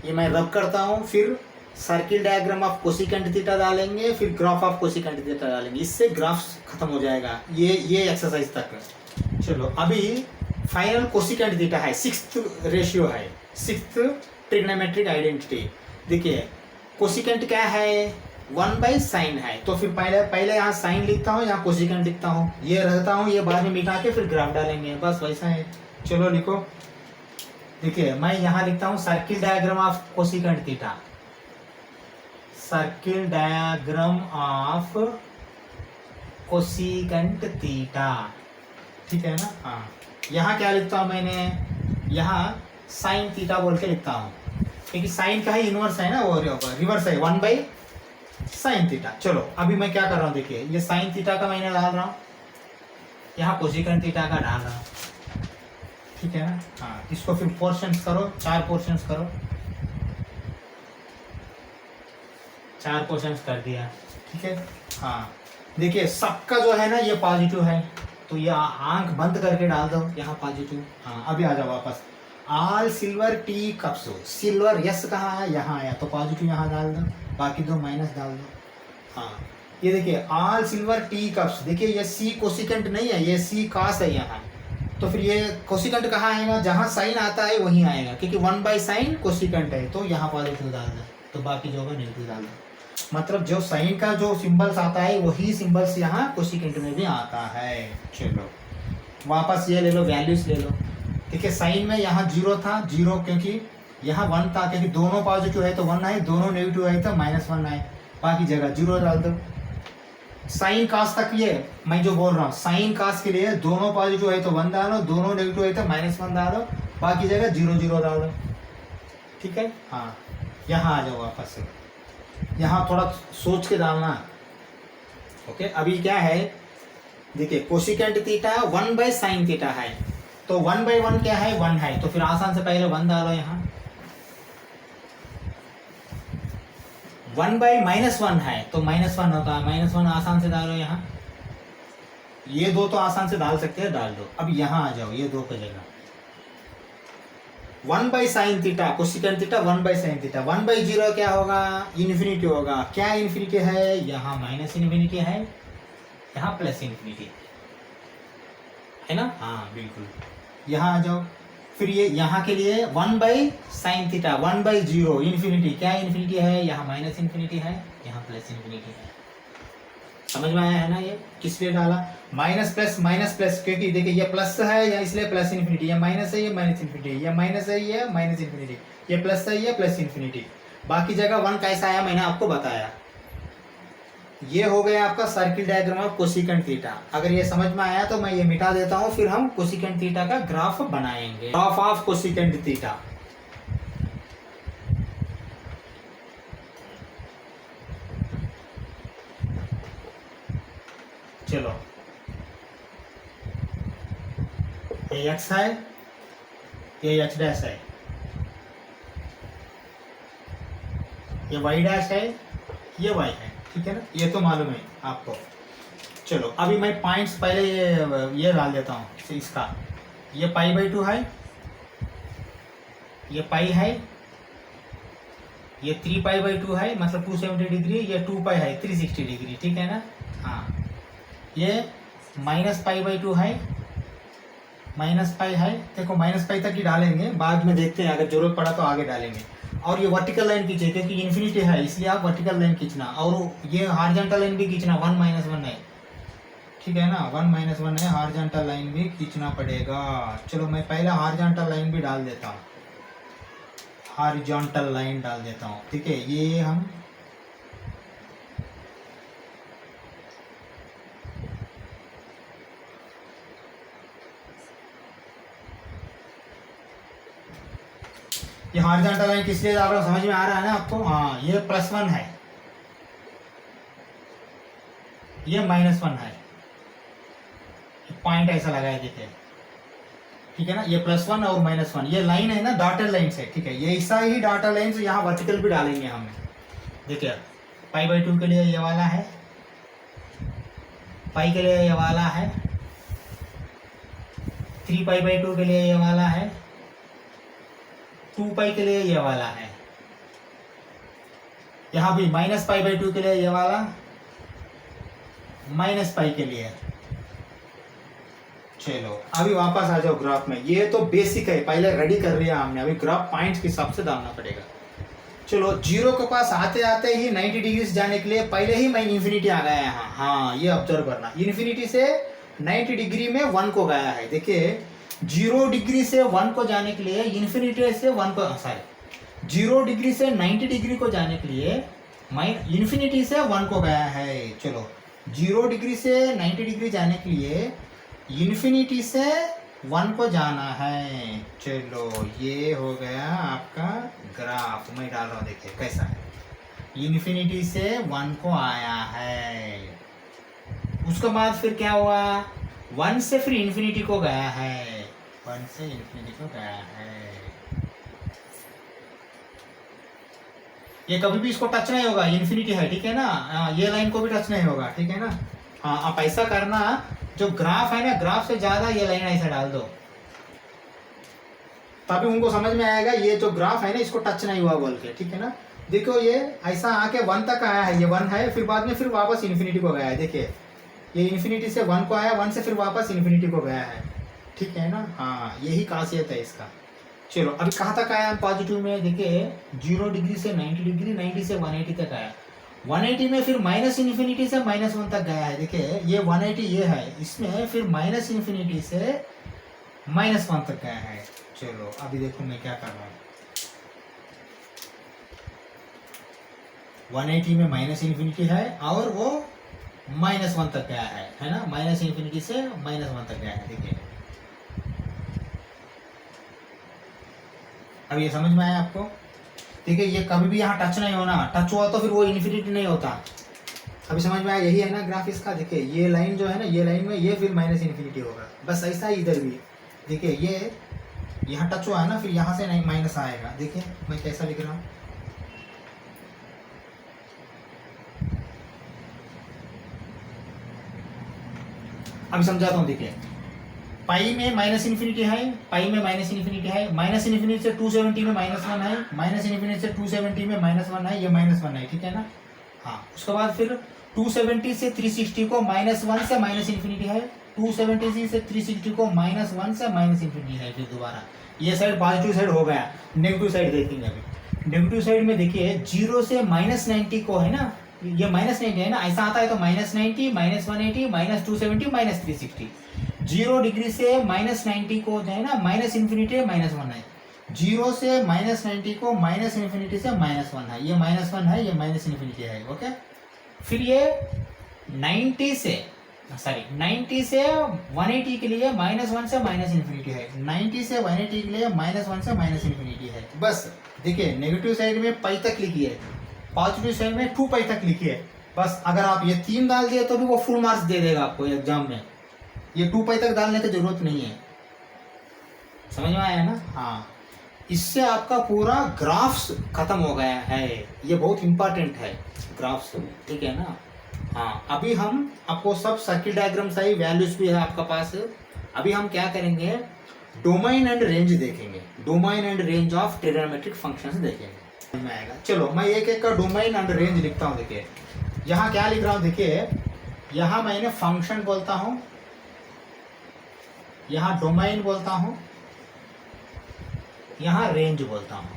ये मैं रब करता हूँ, फिर circle diagram of cosecant theta डालेंगे, फिर ग्राफ ऑफ कोसिकेंट थीटा डालेंगे, इससे ग्राफ खत्म हो जाएगा ये एक्सरसाइज तक। चलो अभी फाइनल कोसिकेंट थीटा है, 6th रेशियो है, 6th ट्रिग्नोमेट्रिक आइडेंटिटी। देखिए कोसिकेंट क्या है, 1/sin है। तो फिर पहले यहाँ साइन लिखता हूँ, यहाँ कोसिकेंट लिखता हूँ, ये रहता हूँ, ये बाद में मिटा के फिर ग्राफ डालेंगे, बस वैसा है। चलो लिखो। देखिए मैं यहाँ लिखता हूँ circle diagram of cosecant theta, circle diagram of cosecant theta, ठीक है ना। हाँ यहाँ क्या लिखता हूँ मैंने, यहाँ साइन थीटा बोल के लिखता हूँ, क्योंकि साइन का ही इनवर्स है ना, वो रिवर्स है, 1/sin थीटा। चलो अभी मैं क्या कर रहा हूँ, देखिए ये साइन थीटा का मैंने डाल रहा हूँ, यहाँ कोसिकेंट थीटा का डाल रहा हूँ, ठीक है ना। हाँ इसको फिर पोर्शंस करो, 4 पोर्शंस करो, 4 पोर्शंस कर दिया, ठीक है। हाँ देखिए सबका जो है ना ये पॉजिटिव है, तो ये आंख बंद करके डाल दो यहाँ पॉजिटिव। हाँ अभी आ जाओ वापस। All silver tea cups, silver yes कहाँ है, यहाँ आया, तो पॉजिटिव यहाँ डाल दो, बाकी दो माइनस डाल दो। हाँ ये देखिए ऑल सिल्वर टी कप्स, देखिए ये सी कोसिकेंट नहीं है, ये सी कास है यहाँ, तो फिर ये कोसिकेंट कहाँ आएगा, जहाँ साइन आता है वहीं आएगा, क्योंकि 1/sin कोसिकेंट है, तो यहाँ पॉजिटिव डाल दो, तो बाकी जो होगा नेगेटिव डाल दो। मतलब जो साइन का जो सिंबल्स आता है वही सिंबल्स यहाँ कोसिकेंट में भी आता है। चलो वापस ये ले लो, वैल्यूज ले लो। देखिए साइन में यहाँ 0 था, 0 क्योंकि यहाँ 1 था, क्योंकि दोनों पॉजिटिव है तो 1 है, दोनों नेगेटिव है तो -1 है, बाकी जगह 0 डाल दो। साइन कास तक ये मैं जो बोल रहा हूँ, साइन कास के लिए दोनों पॉजिटिव है तो 1 डालो, दोनों नेगेटिव है तो -1 डालो, बाकी जगह 0 0 डालो, ठीक है। हाँ यहाँ आ जाओ वापस से, यहाँ थोड़ा सोच के डालना। ओके अभी क्या है, देखिए कोसिकेंट थीटा 1/sin थीटा है, तो 1/1 क्या है, 1 है, तो फिर आसान से पहले 1 डालो यहाँ। 1/-1 है तो -1 होता है, -1 आसान से डालो यहाँ। ये दो तो आसान से डाल सकते हैं, डाल दो। अब यहाँ आ जाओ, ये दो की जगह 1/sin theta, cosecant theta 1/sin theta, 1/0 क्या होगा, इन्फिनिटी होगा। क्या इन्फिनिटी है, यहाँ -∞ है, यहाँ +∞ है ना। हाँ बिल्कुल, यहाँ आ जाओ, फिर ये यहाँ के लिए 1/sin θ 1/0 इन्फिनिटी, क्या इन्फिनिटी है, यहाँ माइनस इन्फिनिटी है, यहाँ प्लस इन्फिनिटी है। समझ में आया है ना, ये किस लिए डाला, माइनस प्लस, क्योंकि देखिए ये प्लस है या इसलिए प्लस इन्फिनिटी, ये माइनस है ये माइनस इन्फिनिटी, ये माइनस है ये माइनस इन्फिनिटी, ये प्लस है ये प्लस इन्फिनिटी। बाकी जगह 1 कैसा आया मैंने आपको बताया। ये हो गया आपका circle diagram of cosecant theta. अगर ये समझ में आया तो मैं ये मिटा देता हूं, फिर हम कोसिकेंट थीटा का ग्राफ बनाएंगे, ग्राफ ऑफ कोसिकेंट थीटा। चलो, ये x है, ये x डैश है, ये y डैश है, ये y है, ठीक है ना, ये तो मालूम है आपको। चलो अभी मैं पॉइंट्स पहले ये डाल देता हूँ इसका। ये π/2 है, ये पाई है, ये 3π/2 है, मतलब 270 डिग्री, ये 2π है 360 डिग्री, ठीक है ना। हाँ, ये -π/2 है, -π है, देखो -π तक ही डालेंगे, बाद में देखते हैं अगर जरूरत पड़ा तो आगे डालेंगे। और ये वर्टिकल लाइन खींचे क्योंकि इन्फिनिटी है, इसलिए आप वर्टिकल लाइन खींचना, और ये हॉरिजॉन्टल लाइन भी खींचना, 1 - 1 है, ठीक है ना, 1 - 1 है, हॉरिजॉन्टल लाइन भी खींचना पड़ेगा। चलो मैं पहले हॉरिजॉन्टल लाइन भी डाल देता हूँ, हॉरिजॉन्टल लाइन डाल देता हूँ, ठीक है। ये हम ये हॉरिजॉन्टल लाइन किस लिए डाल रहा हूँ, समझ में आ रहा है ना आपको। हाँ, ये +1 है, ये -1 है, पॉइंट ऐसा लगाया देखिए, ठीक है ना, ये +1 और -1, ये लाइन है ना डॉटेड लाइन से, ठीक है। ये ऐसा ही डॉटेड लाइन से यहाँ वर्टिकल भी डालेंगे हम, देखिए π/2 के लिए ये वाला है, पाई के लिए ये वाला है, 3π/2 के लिए ये वाला है, 2π के लिए ये वाला है, यहाँ भी -π/2 के लिए ये वाला, -π के लिए। चलो अभी वापस आ जाओ ग्राफ में, ये तो बेसिक है, पहले रेडी कर लिया हमने, अभी ग्राफ पॉइंट्स के हिसाब से डालना पड़ेगा। चलो 0 के पास आते आते ही 90 डिग्री से जाने के लिए पहले ही मैं इन्फिनिटी आ गया यहाँ। हाँ, ये ऑब्जर्व करना, इन्फिनिटी से 90 डिग्री में 1 को गया है, देखिए 0 डिग्री से 1 को जाने के लिए इन्फिनिटी से 1 को, सॉरी 0 डिग्री से 90 डिग्री को जाने के लिए मैं इन्फिनिटी से 1 को गया है। चलो 0 डिग्री से 90 डिग्री जाने के लिए इन्फिनिटी से 1 को जाना है। चलो ये हो गया आपका ग्राफ, मैं डाल रहा हूँ, देखिए कैसा है, इन्फिनिटी से 1 को आया है, उसके बाद फिर क्या हुआ, 1 से फिर इन्फिनिटी को गया है, 1 से इन्फिनिटी को गया है। ये कभी भी इसको टच नहीं होगा, इन्फिनिटी है, ठीक है ना, ये लाइन को भी टच नहीं होगा, ठीक है ना। हाँ, आप ऐसा करना, जो ग्राफ है ना, ग्राफ से ज्यादा ये लाइन ऐसा डाल दो, तभी उनको समझ में आएगा ये जो ग्राफ है ना इसको टच नहीं हुआ बोल के, ठीक है ना। देखो ये ऐसा आके 1 तक आया है, ये 1 है, फिर बाद में फिर वापस इन्फिनिटी को गया है, देखिए ये इन्फिनिटी से 1 को आया, 1 से फिर वापस इन्फिनिटी को गया है, ठीक है ना। हाँ, यही खासियत है इसका। चलो अभी कहाँ तक आया हम पॉजिटिव में, देखिए 0 डिग्री से 90 डिग्री, 90 से 180 तक आया, 180 में फिर -इन्फिनिटी से -1 तक गया है, देखिए ये 180 ये है, इसमें फिर -इन्फिनिटी से -1 तक गया है। चलो अभी देखो मैं क्या कर रहा हूँ, 180 में -इन्फिनिटी है और वो -1 तक गया है ना, -इन्फिनिटी से -1 तक गया है, देखिए अब ये समझ में आया आपको। देखिए ये कभी भी यहाँ टच नहीं होना, टच हुआ तो फिर वो इन्फिनिटी नहीं होता। अभी समझ में आया, यही है ना ग्राफ इसका। देखिए ये लाइन जो है ना, ये लाइन में ये फिर -इन्फिनिटी होगा, बस ऐसा ही इधर भी। देखिए ये यहाँ टच हुआ है ना, फिर यहाँ से नहीं माइनस आएगा। देखिए मैं कैसा लिख रहा हूँ, अभी समझाता हूँ। देखिए पाई में -इन्फिनिटी है, पाई में -इन्फिनिटी है, -इन्फिनिटी से 270 में -1 है, -इन्फिनिटी से 270 में -1 है, ये -1 है, ठीक है ना। हाँ, उसके बाद फिर 270 से 360 को -1 से -इन्फिनिटी है, 270 से 360 को -1 से -∞ है। फिर दोबारा ये साइड पॉजिटिव साइड हो गया, नेगेटिव साइड देखेंगे अभी। नेगेटिव साइड में देखिए 0 से -90 को है ना, ये -90 है ना, ऐसा आता है तो -90, -180, -270, -360। 0 डिग्री से -90 को जो है ना -∞ है, -1 है। 0 से -90 को -∞ से -1 है, ये -1 है, ये -∞ है। ओके, फिर ये 90 से 180 के लिए -1 से -∞ है, 90 से 180 के लिए -1 से -∞ है। बस देखिए नेगेटिव साइड में पाई तक लिखिए, पॉजिटिव साइड में 2 पाई तक लिखिए। बस अगर आप ये 3 डाल दिए तो भी वो फुल मार्क्स दे देगा आपको एग्जाम में। ये 2 पाई तक डालने की जरूरत नहीं है, समझ में आया ना? हाँ, इससे आपका पूरा ग्राफ्स खत्म हो गया है। ये बहुत इंपॉर्टेंट है ग्राफ्स, ठीक है ना? हाँ, अभी हम आपको सब सर्किट डायग्राम सही, वैल्यूज भी है आपका पास। अभी हम क्या करेंगे, डोमेन एंड रेंज देखेंगे, domain and range of trigonometric functions देखेंगे, में आएगा। चलो मैं एक एक का डोमेन एंड रेंज लिखता हूँ। देखिए यहाँ क्या लिख रहा हूँ, देखिए यहाँ मैंने फंक्शन बोलता हूँ, यहाँ डोमेन बोलता हूँ, यहाँ रेंज बोलता हूँ,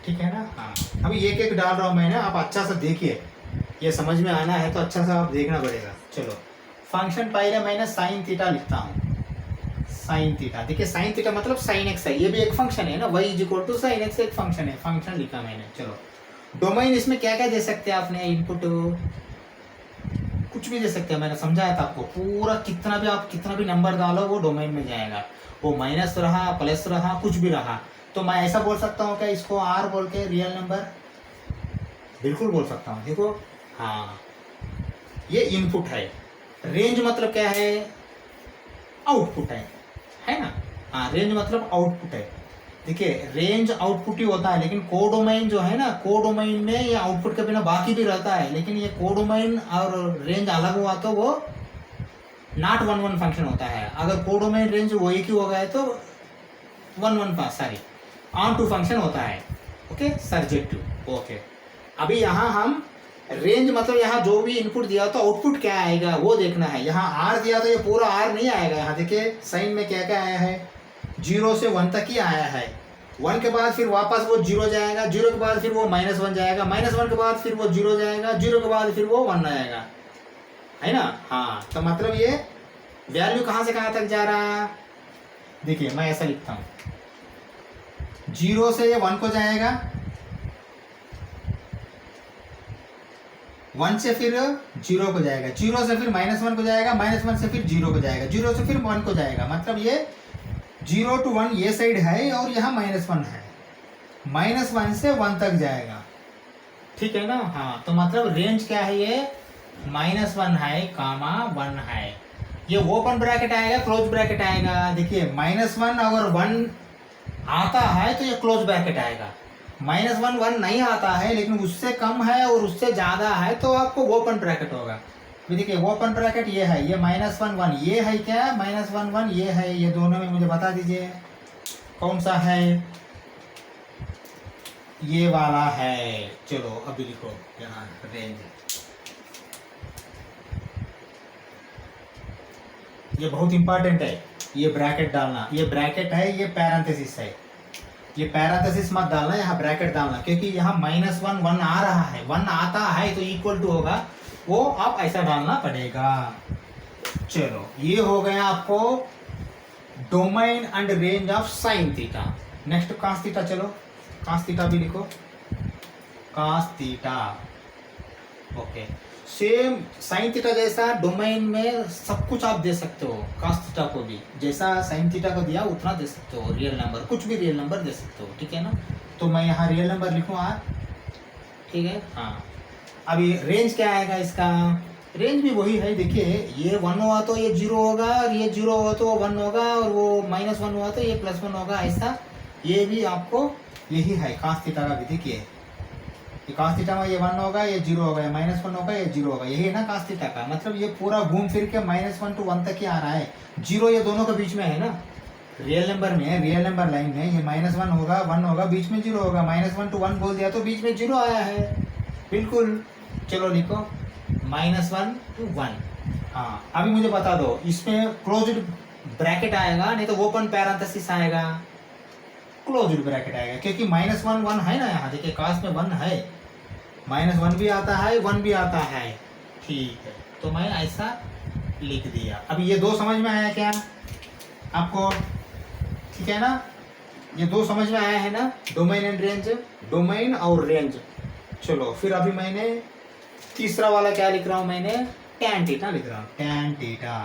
ठीक है ना? हाँ, अभी एक एक डाल रहा हूँ मैंने, आप अच्छा से देखिए, ये समझ में आना है तो अच्छा सा आप देखना पड़ेगा। चलो फंक्शन पहले मैंने साइन थीटा लिखता हूँ, साइन थीटा। देखिए साइन थीटा मतलब साइन एक्स है, ये भी एक फंक्शन है ना, y = साइन एक्स एक फंक्शन है, फंक्शन लिखा मैंने। चलो डोमेन, इसमें क्या क्या दे सकते हैं आपने, इनपुट कुछ भी दे सकते हैं, मैंने समझाया था आपको। पूरा कितना भी आप कितना भी नंबर डालो वो डोमेन में जाएगा, वो माइनस रहा, प्लस रहा, कुछ भी रहा। तो मैं ऐसा बोल सकता हूँ क्या इसको r बोल के, रियल नंबर? बिल्कुल बोल सकता हूँ। देखो हाँ, ये इनपुट है। रेंज मतलब क्या है, आउटपुट है ना? हाँ, रेंज मतलब आउटपुट है। देखिए रेंज आउटपुट ही होता है, लेकिन कोडोमेन जो है ना, कोडोमेन में ये आउटपुट के बिना बाकी भी रहता है, लेकिन ये कोडोमेन और रेंज अलग हुआ तो वो नॉट 1-1 फंक्शन होता है। अगर कोडोमेन रेंज वो एक ही हो गया तो 1-1 ऑन टू फंक्शन होता है। Okay, surjective. ओके, अभी यहाँ हम रेंज मतलब यहाँ जो भी इनपुट दिया तो आउटपुट क्या आएगा वो देखना है। यहाँ आर दिया तो ये पूरा आर नहीं आएगा। यहाँ देखिए साइन में क्या क्या आया है, 0 से 1 तक ही आया है। 1 के बाद फिर वापस वो 0 जाएगा, 0 के बाद फिर वो -1 जाएगा, -1 के बाद फिर वो 0 जाएगा, 0 के बाद फिर वो 1 आएगा, है ना? हाँ, तो मतलब ये वैल्यू कहाँ से कहाँ तक जा रहा है, देखिए मैं ऐसा लिखता हूँ, 0 से ये 1 को जाएगा, 1 से फिर 0 को जाएगा, 0 से फिर -1 को जाएगा, -1 से फिर 0 को जाएगा, 0 से फिर 1 को जाएगा। मतलब ये 0 to 1 ये साइड है और यहाँ -1 है, -1 से 1 तक जाएगा, ठीक है ना? हाँ, तो मतलब रेंज क्या है, ये -1 है, कामा 1 है। ये ओपन ब्रैकेट आएगा, क्लोज ब्रैकेट आएगा। देखिए -1 अगर 1 आता है तो ये क्लोज ब्रैकेट आएगा, -1 1 नहीं आता है लेकिन उससे कम है और उससे ज़्यादा है तो आपको ओपन ब्रैकेट होगा। देखिए ओपन ब्रैकेट ये है, ये -1 1 ये है क्या, -1 1 ये है, ये दोनों में मुझे बता दीजिए कौन सा है, ये वाला है। चलो अभी लिखो यहाँ रेंज, ये बहुत इंपॉर्टेंट है, ये ब्रैकेट डालना, ये ब्रैकेट है, ये पैरेंथेसिस है, ये पैरेंथेसिस मत डालना, यहाँ ब्रैकेट डालना, क्योंकि यहाँ -1 1 आ रहा है, 1 आता है तो इक्वल टू होगा, वो आप ऐसा डालना पड़ेगा। चलो ये हो गया आपको domain and range of sine theta. Next cos theta, चलो कॉस थीटा भी लिखो, cos theta. Okay, same sine theta जैसा डोमेन में सब कुछ आप दे सकते हो, कॉस थीटा को भी जैसा साइन थीटा को दिया उतना दे सकते हो, रियल नंबर, कुछ भी रियल नंबर दे सकते हो, ठीक है ना? तो मैं यहाँ रियल नंबर लिखूँ R, ठीक है? हाँ, अभी रेंज क्या आएगा इसका, रेंज भी वही है। देखिए ये 1 हुआ तो ये 0 होगा, और ये 0 हुआ तो 1 होगा, और वो -1 हुआ तो ये +1 होगा, ऐसा ये भी आपको यही है कॉस थीटा का भी। देखिए कॉस थीटा में ये 1 होगा, ये 0 होगा, -1 होगा, ये 0 होगा, यही है ना कॉस थीटा का। मतलब ये पूरा घूम फिर के -1 to 1 तक ही आ रहा है, 0 ये दोनों के बीच में है ना, रियल नंबर में, रियल नंबर लाइन में ये -1 होगा, 1 होगा, बीच में 0 होगा, -1 to 1 बोल दिया तो बीच में 0 आया है, बिल्कुल। चलो लिखो -1 to 1, हाँ अभी मुझे बता दो, इसमें क्लोज्ड ब्रैकेट आएगा नहीं तो ओपन पैरेंथेसिस आएगा? क्लोज्ड ब्रैकेट आएगा, क्योंकि -1 है ना, यहाँ देखिए काश में 1 है, -1 भी आता है 1 भी आता है। ठीक है, तो मैं ऐसा लिख दिया। अभी ये दो समझ में आया क्या आपको? ठीक है ना, ये दो समझ में आया है ना, डोमेन एंड रेंज, डोमेन और रेंज। चलो फिर अभी मैंने तीसरा वाला क्या लिख रहा हूं, मैंने tan थीटा लिख रहा हूं, tan थीटा।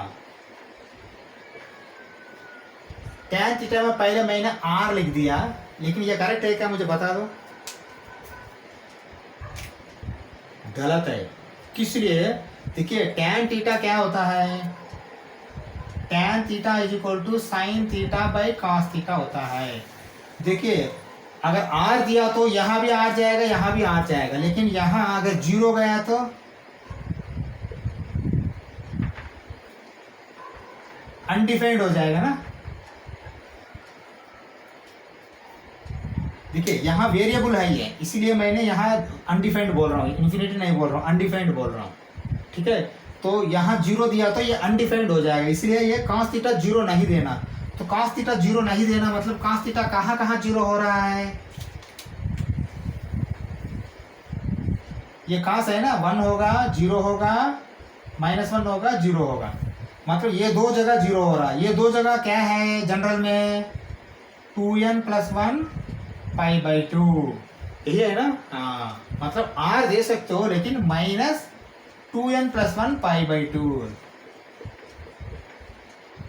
tan थीटा में पहले मैंने r लिख दिया, लेकिन ये करेक्ट है क्या मुझे बता दो? गलत है। किस लिए? देखिए tan थीटा क्या होता है, tan theta is equal to sine theta by cos theta होता है। देखिए अगर r दिया तो यहाँ भी r जाएगा, यहाँ भी r जाएगा, लेकिन यहाँ अगर 0 गया तो अनडिफाइंड हो जाएगा ना। देखिए यहाँ वेरिएबल है ये, इसीलिए मैंने यहाँ अनडिफाइंड बोल रहा हूँ, इन्फिनिटी नहीं बोल रहा हूँ, अनडिफाइंड बोल रहा हूँ। ठीक है, तो यहाँ 0 दिया तो ये अनडिफाइंड हो जाएगा, इसलिए ये cos थीटा 0 नहीं देना। तो cos थीटा 0 नहीं देना मतलब cos थीटा कहाँ कहाँ 0 हो रहा है? ये cos है ना, 1 होगा 0 होगा, -1 होगा 0 होगा, मतलब ये दो जगह 0 हो रहा है। ये दो जगह क्या है जनरल में? 2n + 1 π/2, यही है ना। हाँ मतलब r दे सकते हो, लेकिन -2n + 1 π/2,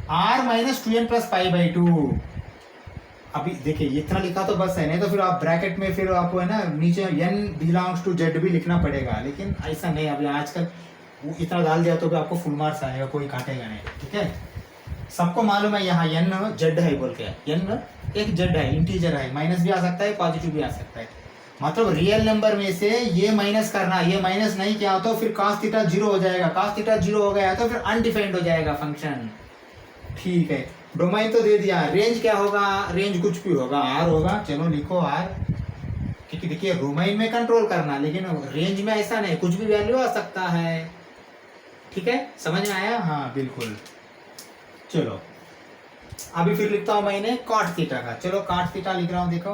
r - 2n + π/2। अभी देखिए इतना लिखा तो बस है, नहीं तो फिर आप ब्रैकेट में फिर आपको है ना नीचे n बिलोंग्स टू z भी लिखना पड़ेगा, लेकिन ऐसा नहीं। अभी आजकल इतना डाल दिया तो भी आपको फुल मार्क्स आएगा, कोई काटेगा नहीं। ठीक है, सबको मालूम है यहाँ n z है बोल के, n एक z है, इंटीजर है, माइनस भी आ सकता है पॉजिटिव भी आ सकता है। मतलब रियल नंबर में से ये माइनस करना, ये माइनस नहीं किया तो फिर cos थीटा 0 हो जाएगा, cos थीटा 0 हो गया तो फिर अनडिफाइंड हो जाएगा फंक्शन। ठीक है, डोमेन तो दे दिया, रेंज क्या होगा? रेंज कुछ भी होगा, r होगा। चलो लिखो r, क्योंकि देखिए डोमेन में कंट्रोल करना, लेकिन रेंज में ऐसा नहीं, कुछ भी वैल्यू आ सकता है। ठीक है, समझ में आया? हाँ बिल्कुल। चलो अभी फिर लिखता हूं मैंने cot थीटा का। चलो cot थीटा लिख रहा हूं, देखो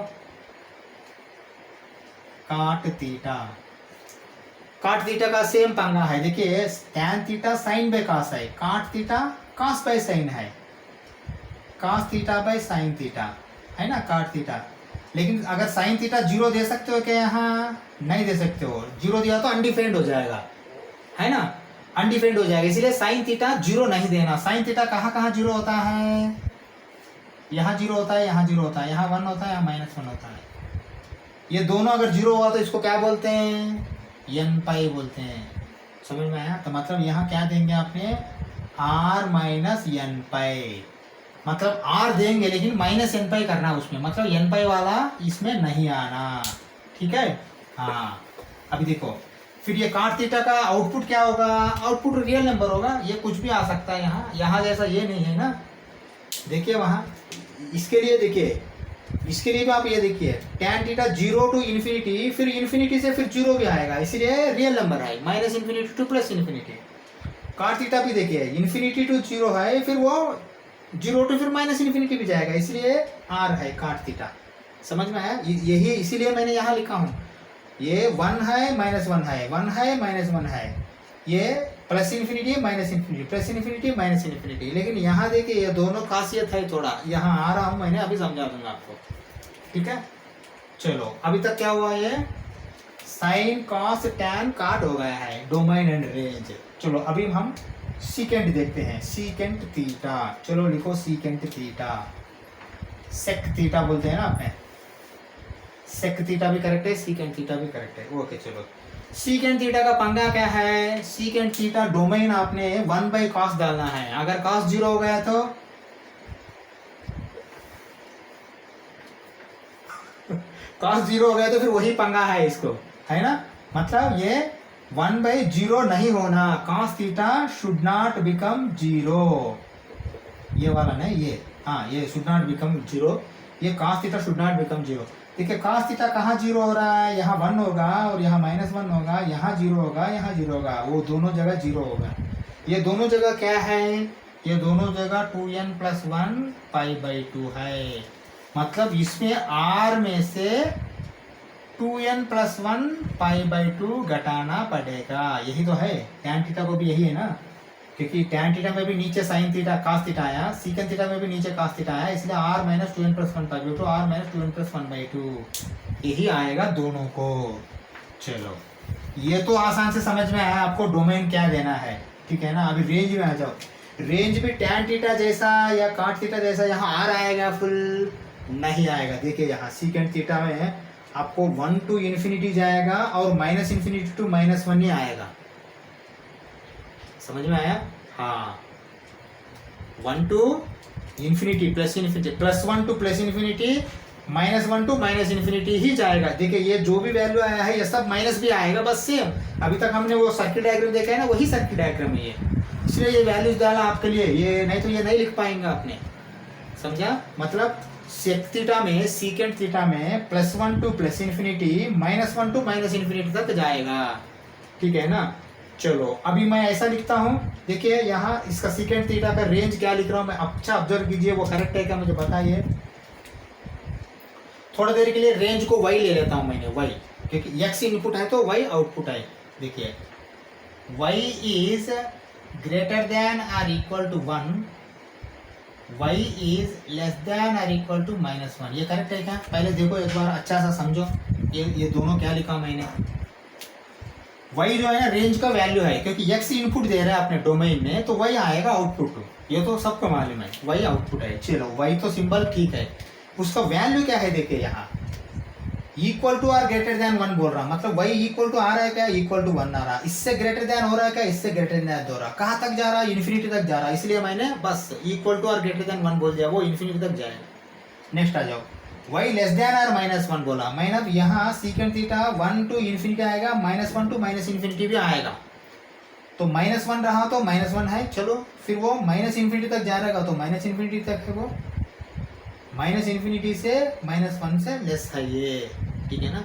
cot थीटा। cot थीटा का सेम पंगा है, देखिए tan theta sin by cos है, cot थीटा cos बाय sin है, cos theta by sin theta है ना cot थीटा। लेकिन अगर sin थीटा 0 दे सकते हो क्या? यहाँ नहीं दे सकते हो, 0 दिया तो अनडिफाइंड हो जाएगा, है ना, अनडिफाइंड हो जाएगा, इसलिए sin थीटा 0 नहीं देना। sin थीटा कहाँ कहाँ 0 होता है? यहाँ 0 होता है, यहाँ 0 होता है, यहाँ 1 होता है, यहाँ -1 होता है। ये दोनों अगर 0 हुआ तो इसको क्या बोलते हैं? n पाई बोलते हैं। समझ में आया? तो मतलब यहाँ क्या देंगे आपने? r - n पाई, मतलब r देंगे लेकिन -n पाई करना उसमें, मतलब n पाई वाला इसमें नहीं आना। ठीक है, हाँ अभी देखो फिर ये cot थीटा का आउटपुट क्या होगा? आउटपुट रियल नंबर होगा, ये कुछ भी आ सकता है। यहाँ जैसा ये नहीं है ना, देखिए वहाँ इसके लिए, देखिए इसके लिए भी आप ये देखिए tan थीटा 0 to ∞, फिर इन्फिनिटी से फिर 0 भी आएगा, इसलिए रियल नंबर है, -∞ to +∞। cot थीटा भी देखिए इन्फिनिटी टू 0 है, फिर वो 0 to फिर -∞ भी जाएगा, इसलिए r है cot थीटा। समझ में आया? यही इसीलिए मैंने यहाँ लिखा हूँ, ये 1 है -1 है, 1 है -1 है, ये +∞ -∞, +∞ -∞। लेकिन यहाँ देखिए ये दोनों खासियत है, थोड़ा यहाँ आ रहा हूँ मैंने, अभी समझा दूंगा आपको। ठीक है, चलो अभी तक क्या हुआ? ये sin cos tan cot हो गया है, डोमेन एंड रेंज। चलो अभी हम सीकेंट देखते हैं, सीकेंट थीटा। चलो लिखो सीकेंट थीटा, सेक थीटा बोलते हैं ना आपने, सेक थीटा भी करेक्ट है, सीकेंट थीटा भी करेक्ट है। ओके चलो, सीकेंट थीटा का पंगा क्या है? सीकेंट थीटा डोमेन आपने 1/cos डालना है, अगर cos 0 हो गया तो cos 0 हो गया तो फिर वही पंगा है इसको, है ना, मतलब ये 1/0 नहीं होना, cos theta should not become 0, ये वाला नहीं, ये हाँ ये शुड नॉट बिकम 0, ये cos theta should not become 0। देखिए cos थीटा कहाँ 0 हो रहा है? यहाँ 1 होगा और यहाँ -1 होगा, यहाँ 0 होगा, यहाँ 0 होगा, वो दोनों जगह 0 होगा। ये दोनों जगह क्या है, ये दोनों जगह 2n+1 π/2 है। मतलब इसमें r में से 2n+1 π/2 घटाना पड़ेगा। यही तो है, टैन थीटा को भी यही है ना, क्योंकि टैन थीटा में भी नीचे साइन थीटा कास थीटा आया, सीकन थीटा में भी नीचे कास थीटा आया, इसलिए r - 2n+1 π/2 r - 2n+1/2 यही आएगा दोनों को। चलो ये तो आसान से समझ में आया आपको डोमेन क्या देना है, ठीक है ना। अभी रेंज में आ जाओ। रेंज भी टैन थीटा जैसा या काट थीटा जैसा यहाँ r आएगा फुल नहीं आएगा। देखिए यहाँ सीकेंट थीटा में आपको 1 to इन्फिनिटी जाएगा और -∞ to -1 ही आएगा। समझ में आया? हाँ, 1 to इन्फिनिटी +1 to +∞, -1 to -∞ ही जाएगा। देखिए ये जो भी वैल्यू आया है ये सब माइनस भी आएगा, बस सेम। अभी तक हमने वो सर्किट डायग्राम देखा है ना, वही सर्किट डायग्राम है ये, इसलिए ये वैल्यूज डाला आपके लिए। ये नहीं तो ये नहीं लिख पाएंगे आपने, समझा? मतलब सेक थीटा में सीकेंट थीटा में +1 to +∞, -1 to -∞ तक जाएगा, ठीक है ना। चलो अभी मैं ऐसा लिखता हूँ। देखिए यहाँ इसका सीकेंट थीटा का रेंज क्या लिख रहा हूँ मैं, अच्छा ऑब्जर्व कीजिए, वो करेक्ट है क्या मुझे बताइए। थोड़ा देर के लिए रेंज को y ले लेता हूँ मैंने, y, क्योंकि x इनपुट है तो y आउटपुट है। देखिए y इज ग्रेटर देन और equal to 1, y is less than और इक्वल टू -1। ये करेक्ट है क्या? पहले देखो एक बार अच्छा सा समझो, ये दोनों क्या लिखा मैंने। y जो है ना रेंज का वैल्यू है, क्योंकि x इनपुट दे रहा है अपने डोमेन में, तो y आएगा आउटपुट। ये तो सबको मालूम है, y आउटपुट है। चलो y तो सिंबल ठीक है, उसका वैल्यू क्या है देखिए यहाँ, equal to or greater than 1 बोल रहा, मतलब y इक्वल टू आ रहा है क्या, इक्वल टू 1 आ रहा। इससे ग्रेटर देन हो रहा है क्या, इससे ग्रेटर देन हो रहा। कहाँ तक जा रहा है? इन्फिनिटी तक जा रहा है, इसलिए मैंने बस equal to or greater than 1 बोल दिया, वो इन्फिनिटी तक जाएगा। नेक्स्ट आ जाओ, y लेस देन और -1 बोला मैंने। अब यहाँ सीकेंट थीटा 1 to इन्फिनिटी आएगा, -1 to -∞ भी आएगा, तो -1 रहा तो -1 है। चलो फिर वो -∞ तक जा रहेगा, तो -∞ तक है वो, -∞ से -1 से लेस है ये, ठीक है ना।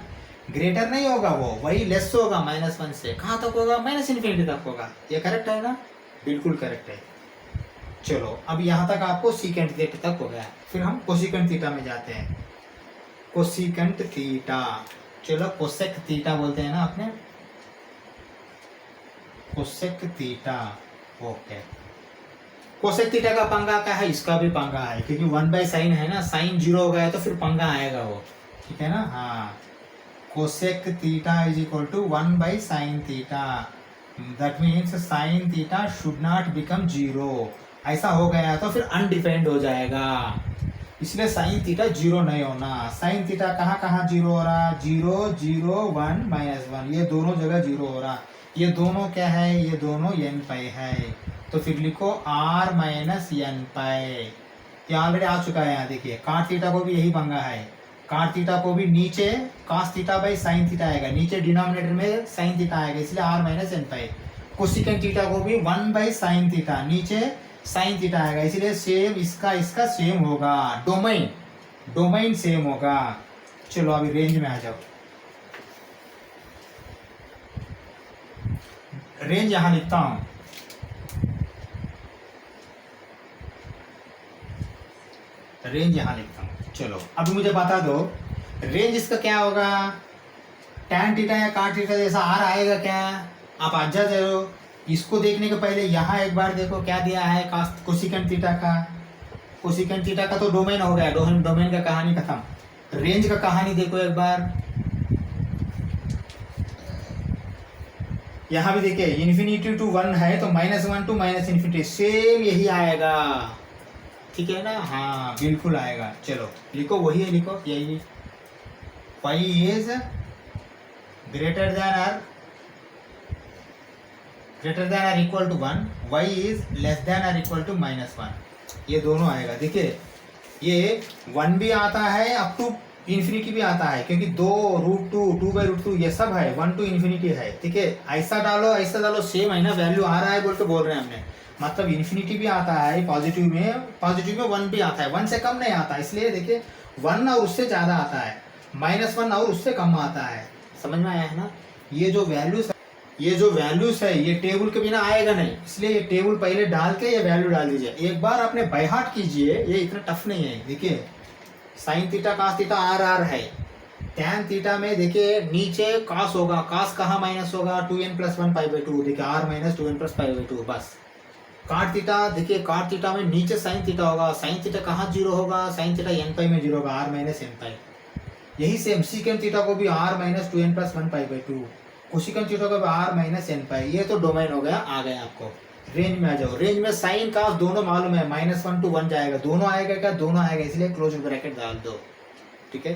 ग्रेटर नहीं होगा वो, वही लेस होगा -1 से। कहाँ तक होगा? -∞ तक होगा। ये करेक्ट है ना? बिल्कुल करेक्ट है। चलो अब यहाँ तक आपको सीकेंट थीटा तक हो गया, फिर हम कोसिकेंट थीटा में जाते हैं। कोसिकेंट थीटा, चलो कोसेक थीटा बोलते हैं ना आपने, cosec theta, okay. Cosec theta का पंगा क्या है? इसका भी पंगा है, क्योंकि 1/sin है ना, साइन 0 हो गया तो फिर पंगा आएगा वो, ठीक है ना। हाँ, cosec theta is equal to 1/sin theta, that means sine theta should not become 0। ऐसा हो गया तो फिर अनडिफाइंड हो जाएगा, इसलिए साइन थीटा 0 नहीं होना। साइन थीटा कहाँ कहाँ 0 हो रहा? 0 0 1 -1, ये दोनों जगह 0 हो रहा। ये दोनों क्या है? ये दोनों n π है, तो फिर लिखो r - n π। ये ऑलरेडी आ चुका है यहाँ, देखिए काट थीटा को भी यही पंगा है। काट थीटा को भी नीचे cos theta by sine theta आएगा, नीचे डिनोमिनेटर में साइन थीटा आएगा, इसलिए r - n π। कोसिकेंट थीटा को भी 1/sin थीटा, नीचे साइन थीटा आएगा, इसलिए सेम इसका सेम होगा। डोमेन सेम होगा। चलो अभी रेंज में आ जाओ। रेंज यहां लिखता हूं, रेंज यहां लिखता हूं। चलो अभी मुझे बता दो रेंज इसका क्या होगा? टैन थीटा या काट थीटा जैसा r आएगा क्या? आप आजा दे रहे हो। इसको देखने के पहले यहाँ एक बार देखो क्या दिया है कोसिकेंट थीटा का। कोसिकेंट थीटा का तो डोमेन हो गया, डोमेन का कहानी खत्म। रेंज का कहानी देखो एक बार। यहाँ भी देखिए इन्फिनिटी टू 1 है तो -1 to -∞, सेम यही आएगा, ठीक है ना। हाँ बिल्कुल आएगा। चलो लिखो, वही है, लिखो यही, y इज ग्रेटर देन और equal to 1, y is less than और इक्वल टू -1, ये दोनों आएगा। देखिए ये 1 भी आता है अप टू इन्फिनिटी भी आता है, क्योंकि 2√2 2/√2 ये सब है, 1 to इन्फिनिटी है, ठीक है। ऐसा डालो सेम है ना, वैल्यू आ रहा है बोल के बोल रहे हैं हमने। मतलब इन्फिनिटी भी आता है, पॉजिटिव में 1 भी आता है, 1 से कम नहीं आता, इसलिए देखिए 1 और उससे ज़्यादा आता है, -1 और उससे कम आता है। समझ में आया है ना? ये जो वैल्यूज ये जो वैल्यूज है ये टेबल के बिना आएगा नहीं, इसलिए ये टेबल पहले डाल के ये वैल्यू डाल दीजिए। एक बार आपने बाय हार्ट कीजिए, ये इतना टफ नहीं है। देखिए sine theta cos theta or or है, टैन थीटा में देखिए नीचे कास होगा, कास कहाँ माइनस होगा 2n + 1 π/2, देखिए r - 2n + π/2 बस। काट थीटा देखिए काट थीटा में नीचे साइन थीटा होगा, साइन थीटा कहाँ जीरो होगा, साइन थीटा n π में जीरो होगा, r - n π। यही सेम सीकेंट थीटा को भी r - 2n + 1 π/2, कोसेकेंट थीटा को भी r - n π। ये तो डोमेन हो गया, आ गया आपको। रेंज में आ जाओ, रेंज में साइन कास दोनों मालूम है, -1 to 1 जाएगा, दोनों आएगा क्या, दोनों आएगा, इसलिए क्लोज ब्रैकेट डाल दो। ठीक है,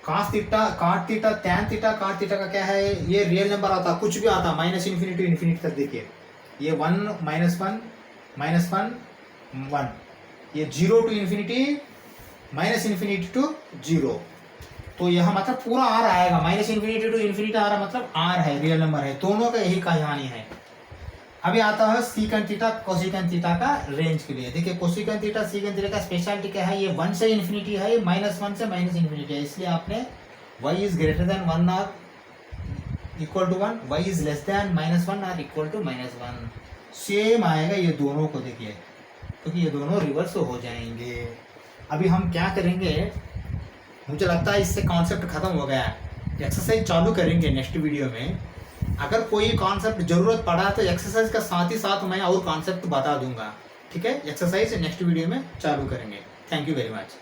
कास थीटा काट थीटा टैन थीटा काट थीटा का क्या है, ये रियल नंबर आता, कुछ भी आता, -∞ to ∞ तक। देखिए ये 1 - 1 -1 1, ये 0 to ∞, -∞ to 0। तो यह मतलब पूरा r आएगा, -∞ to ∞ आ रहा मतलब r है, रियल नंबर है, दोनों का यही कहानी है। अभी आता है सीकेंट थीटा कोसेकेंट थीटा का रेंज के लिए। देखिए कोसेकेंट थीटा सीकेंट थीटा का स्पेशलिटी क्या है, ये 1 से इन्फिनिटी है, -1 से -∞ है, इसलिए आपने y इज ग्रेटर देन 1 और equal to 1, y is less than -1 और इक्वल टू -1, सेम आएगा ये दोनों को। देखिए क्योंकि ये दोनों रिवर्स हो जाएंगे। अभी हम क्या करेंगे, मुझे लगता है इससे कॉन्सेप्ट खत्म हो गया है, एक्सरसाइज चालू करेंगे नेक्स्ट वीडियो में। अगर कोई कॉन्सेप्ट जरूरत पड़ा तो एक्सरसाइज का साथ ही साथ मैं और कॉन्सेप्ट बता दूंगा। ठीक है, एक्सरसाइज नेक्स्ट वीडियो में चालू करेंगे। Thank you very much.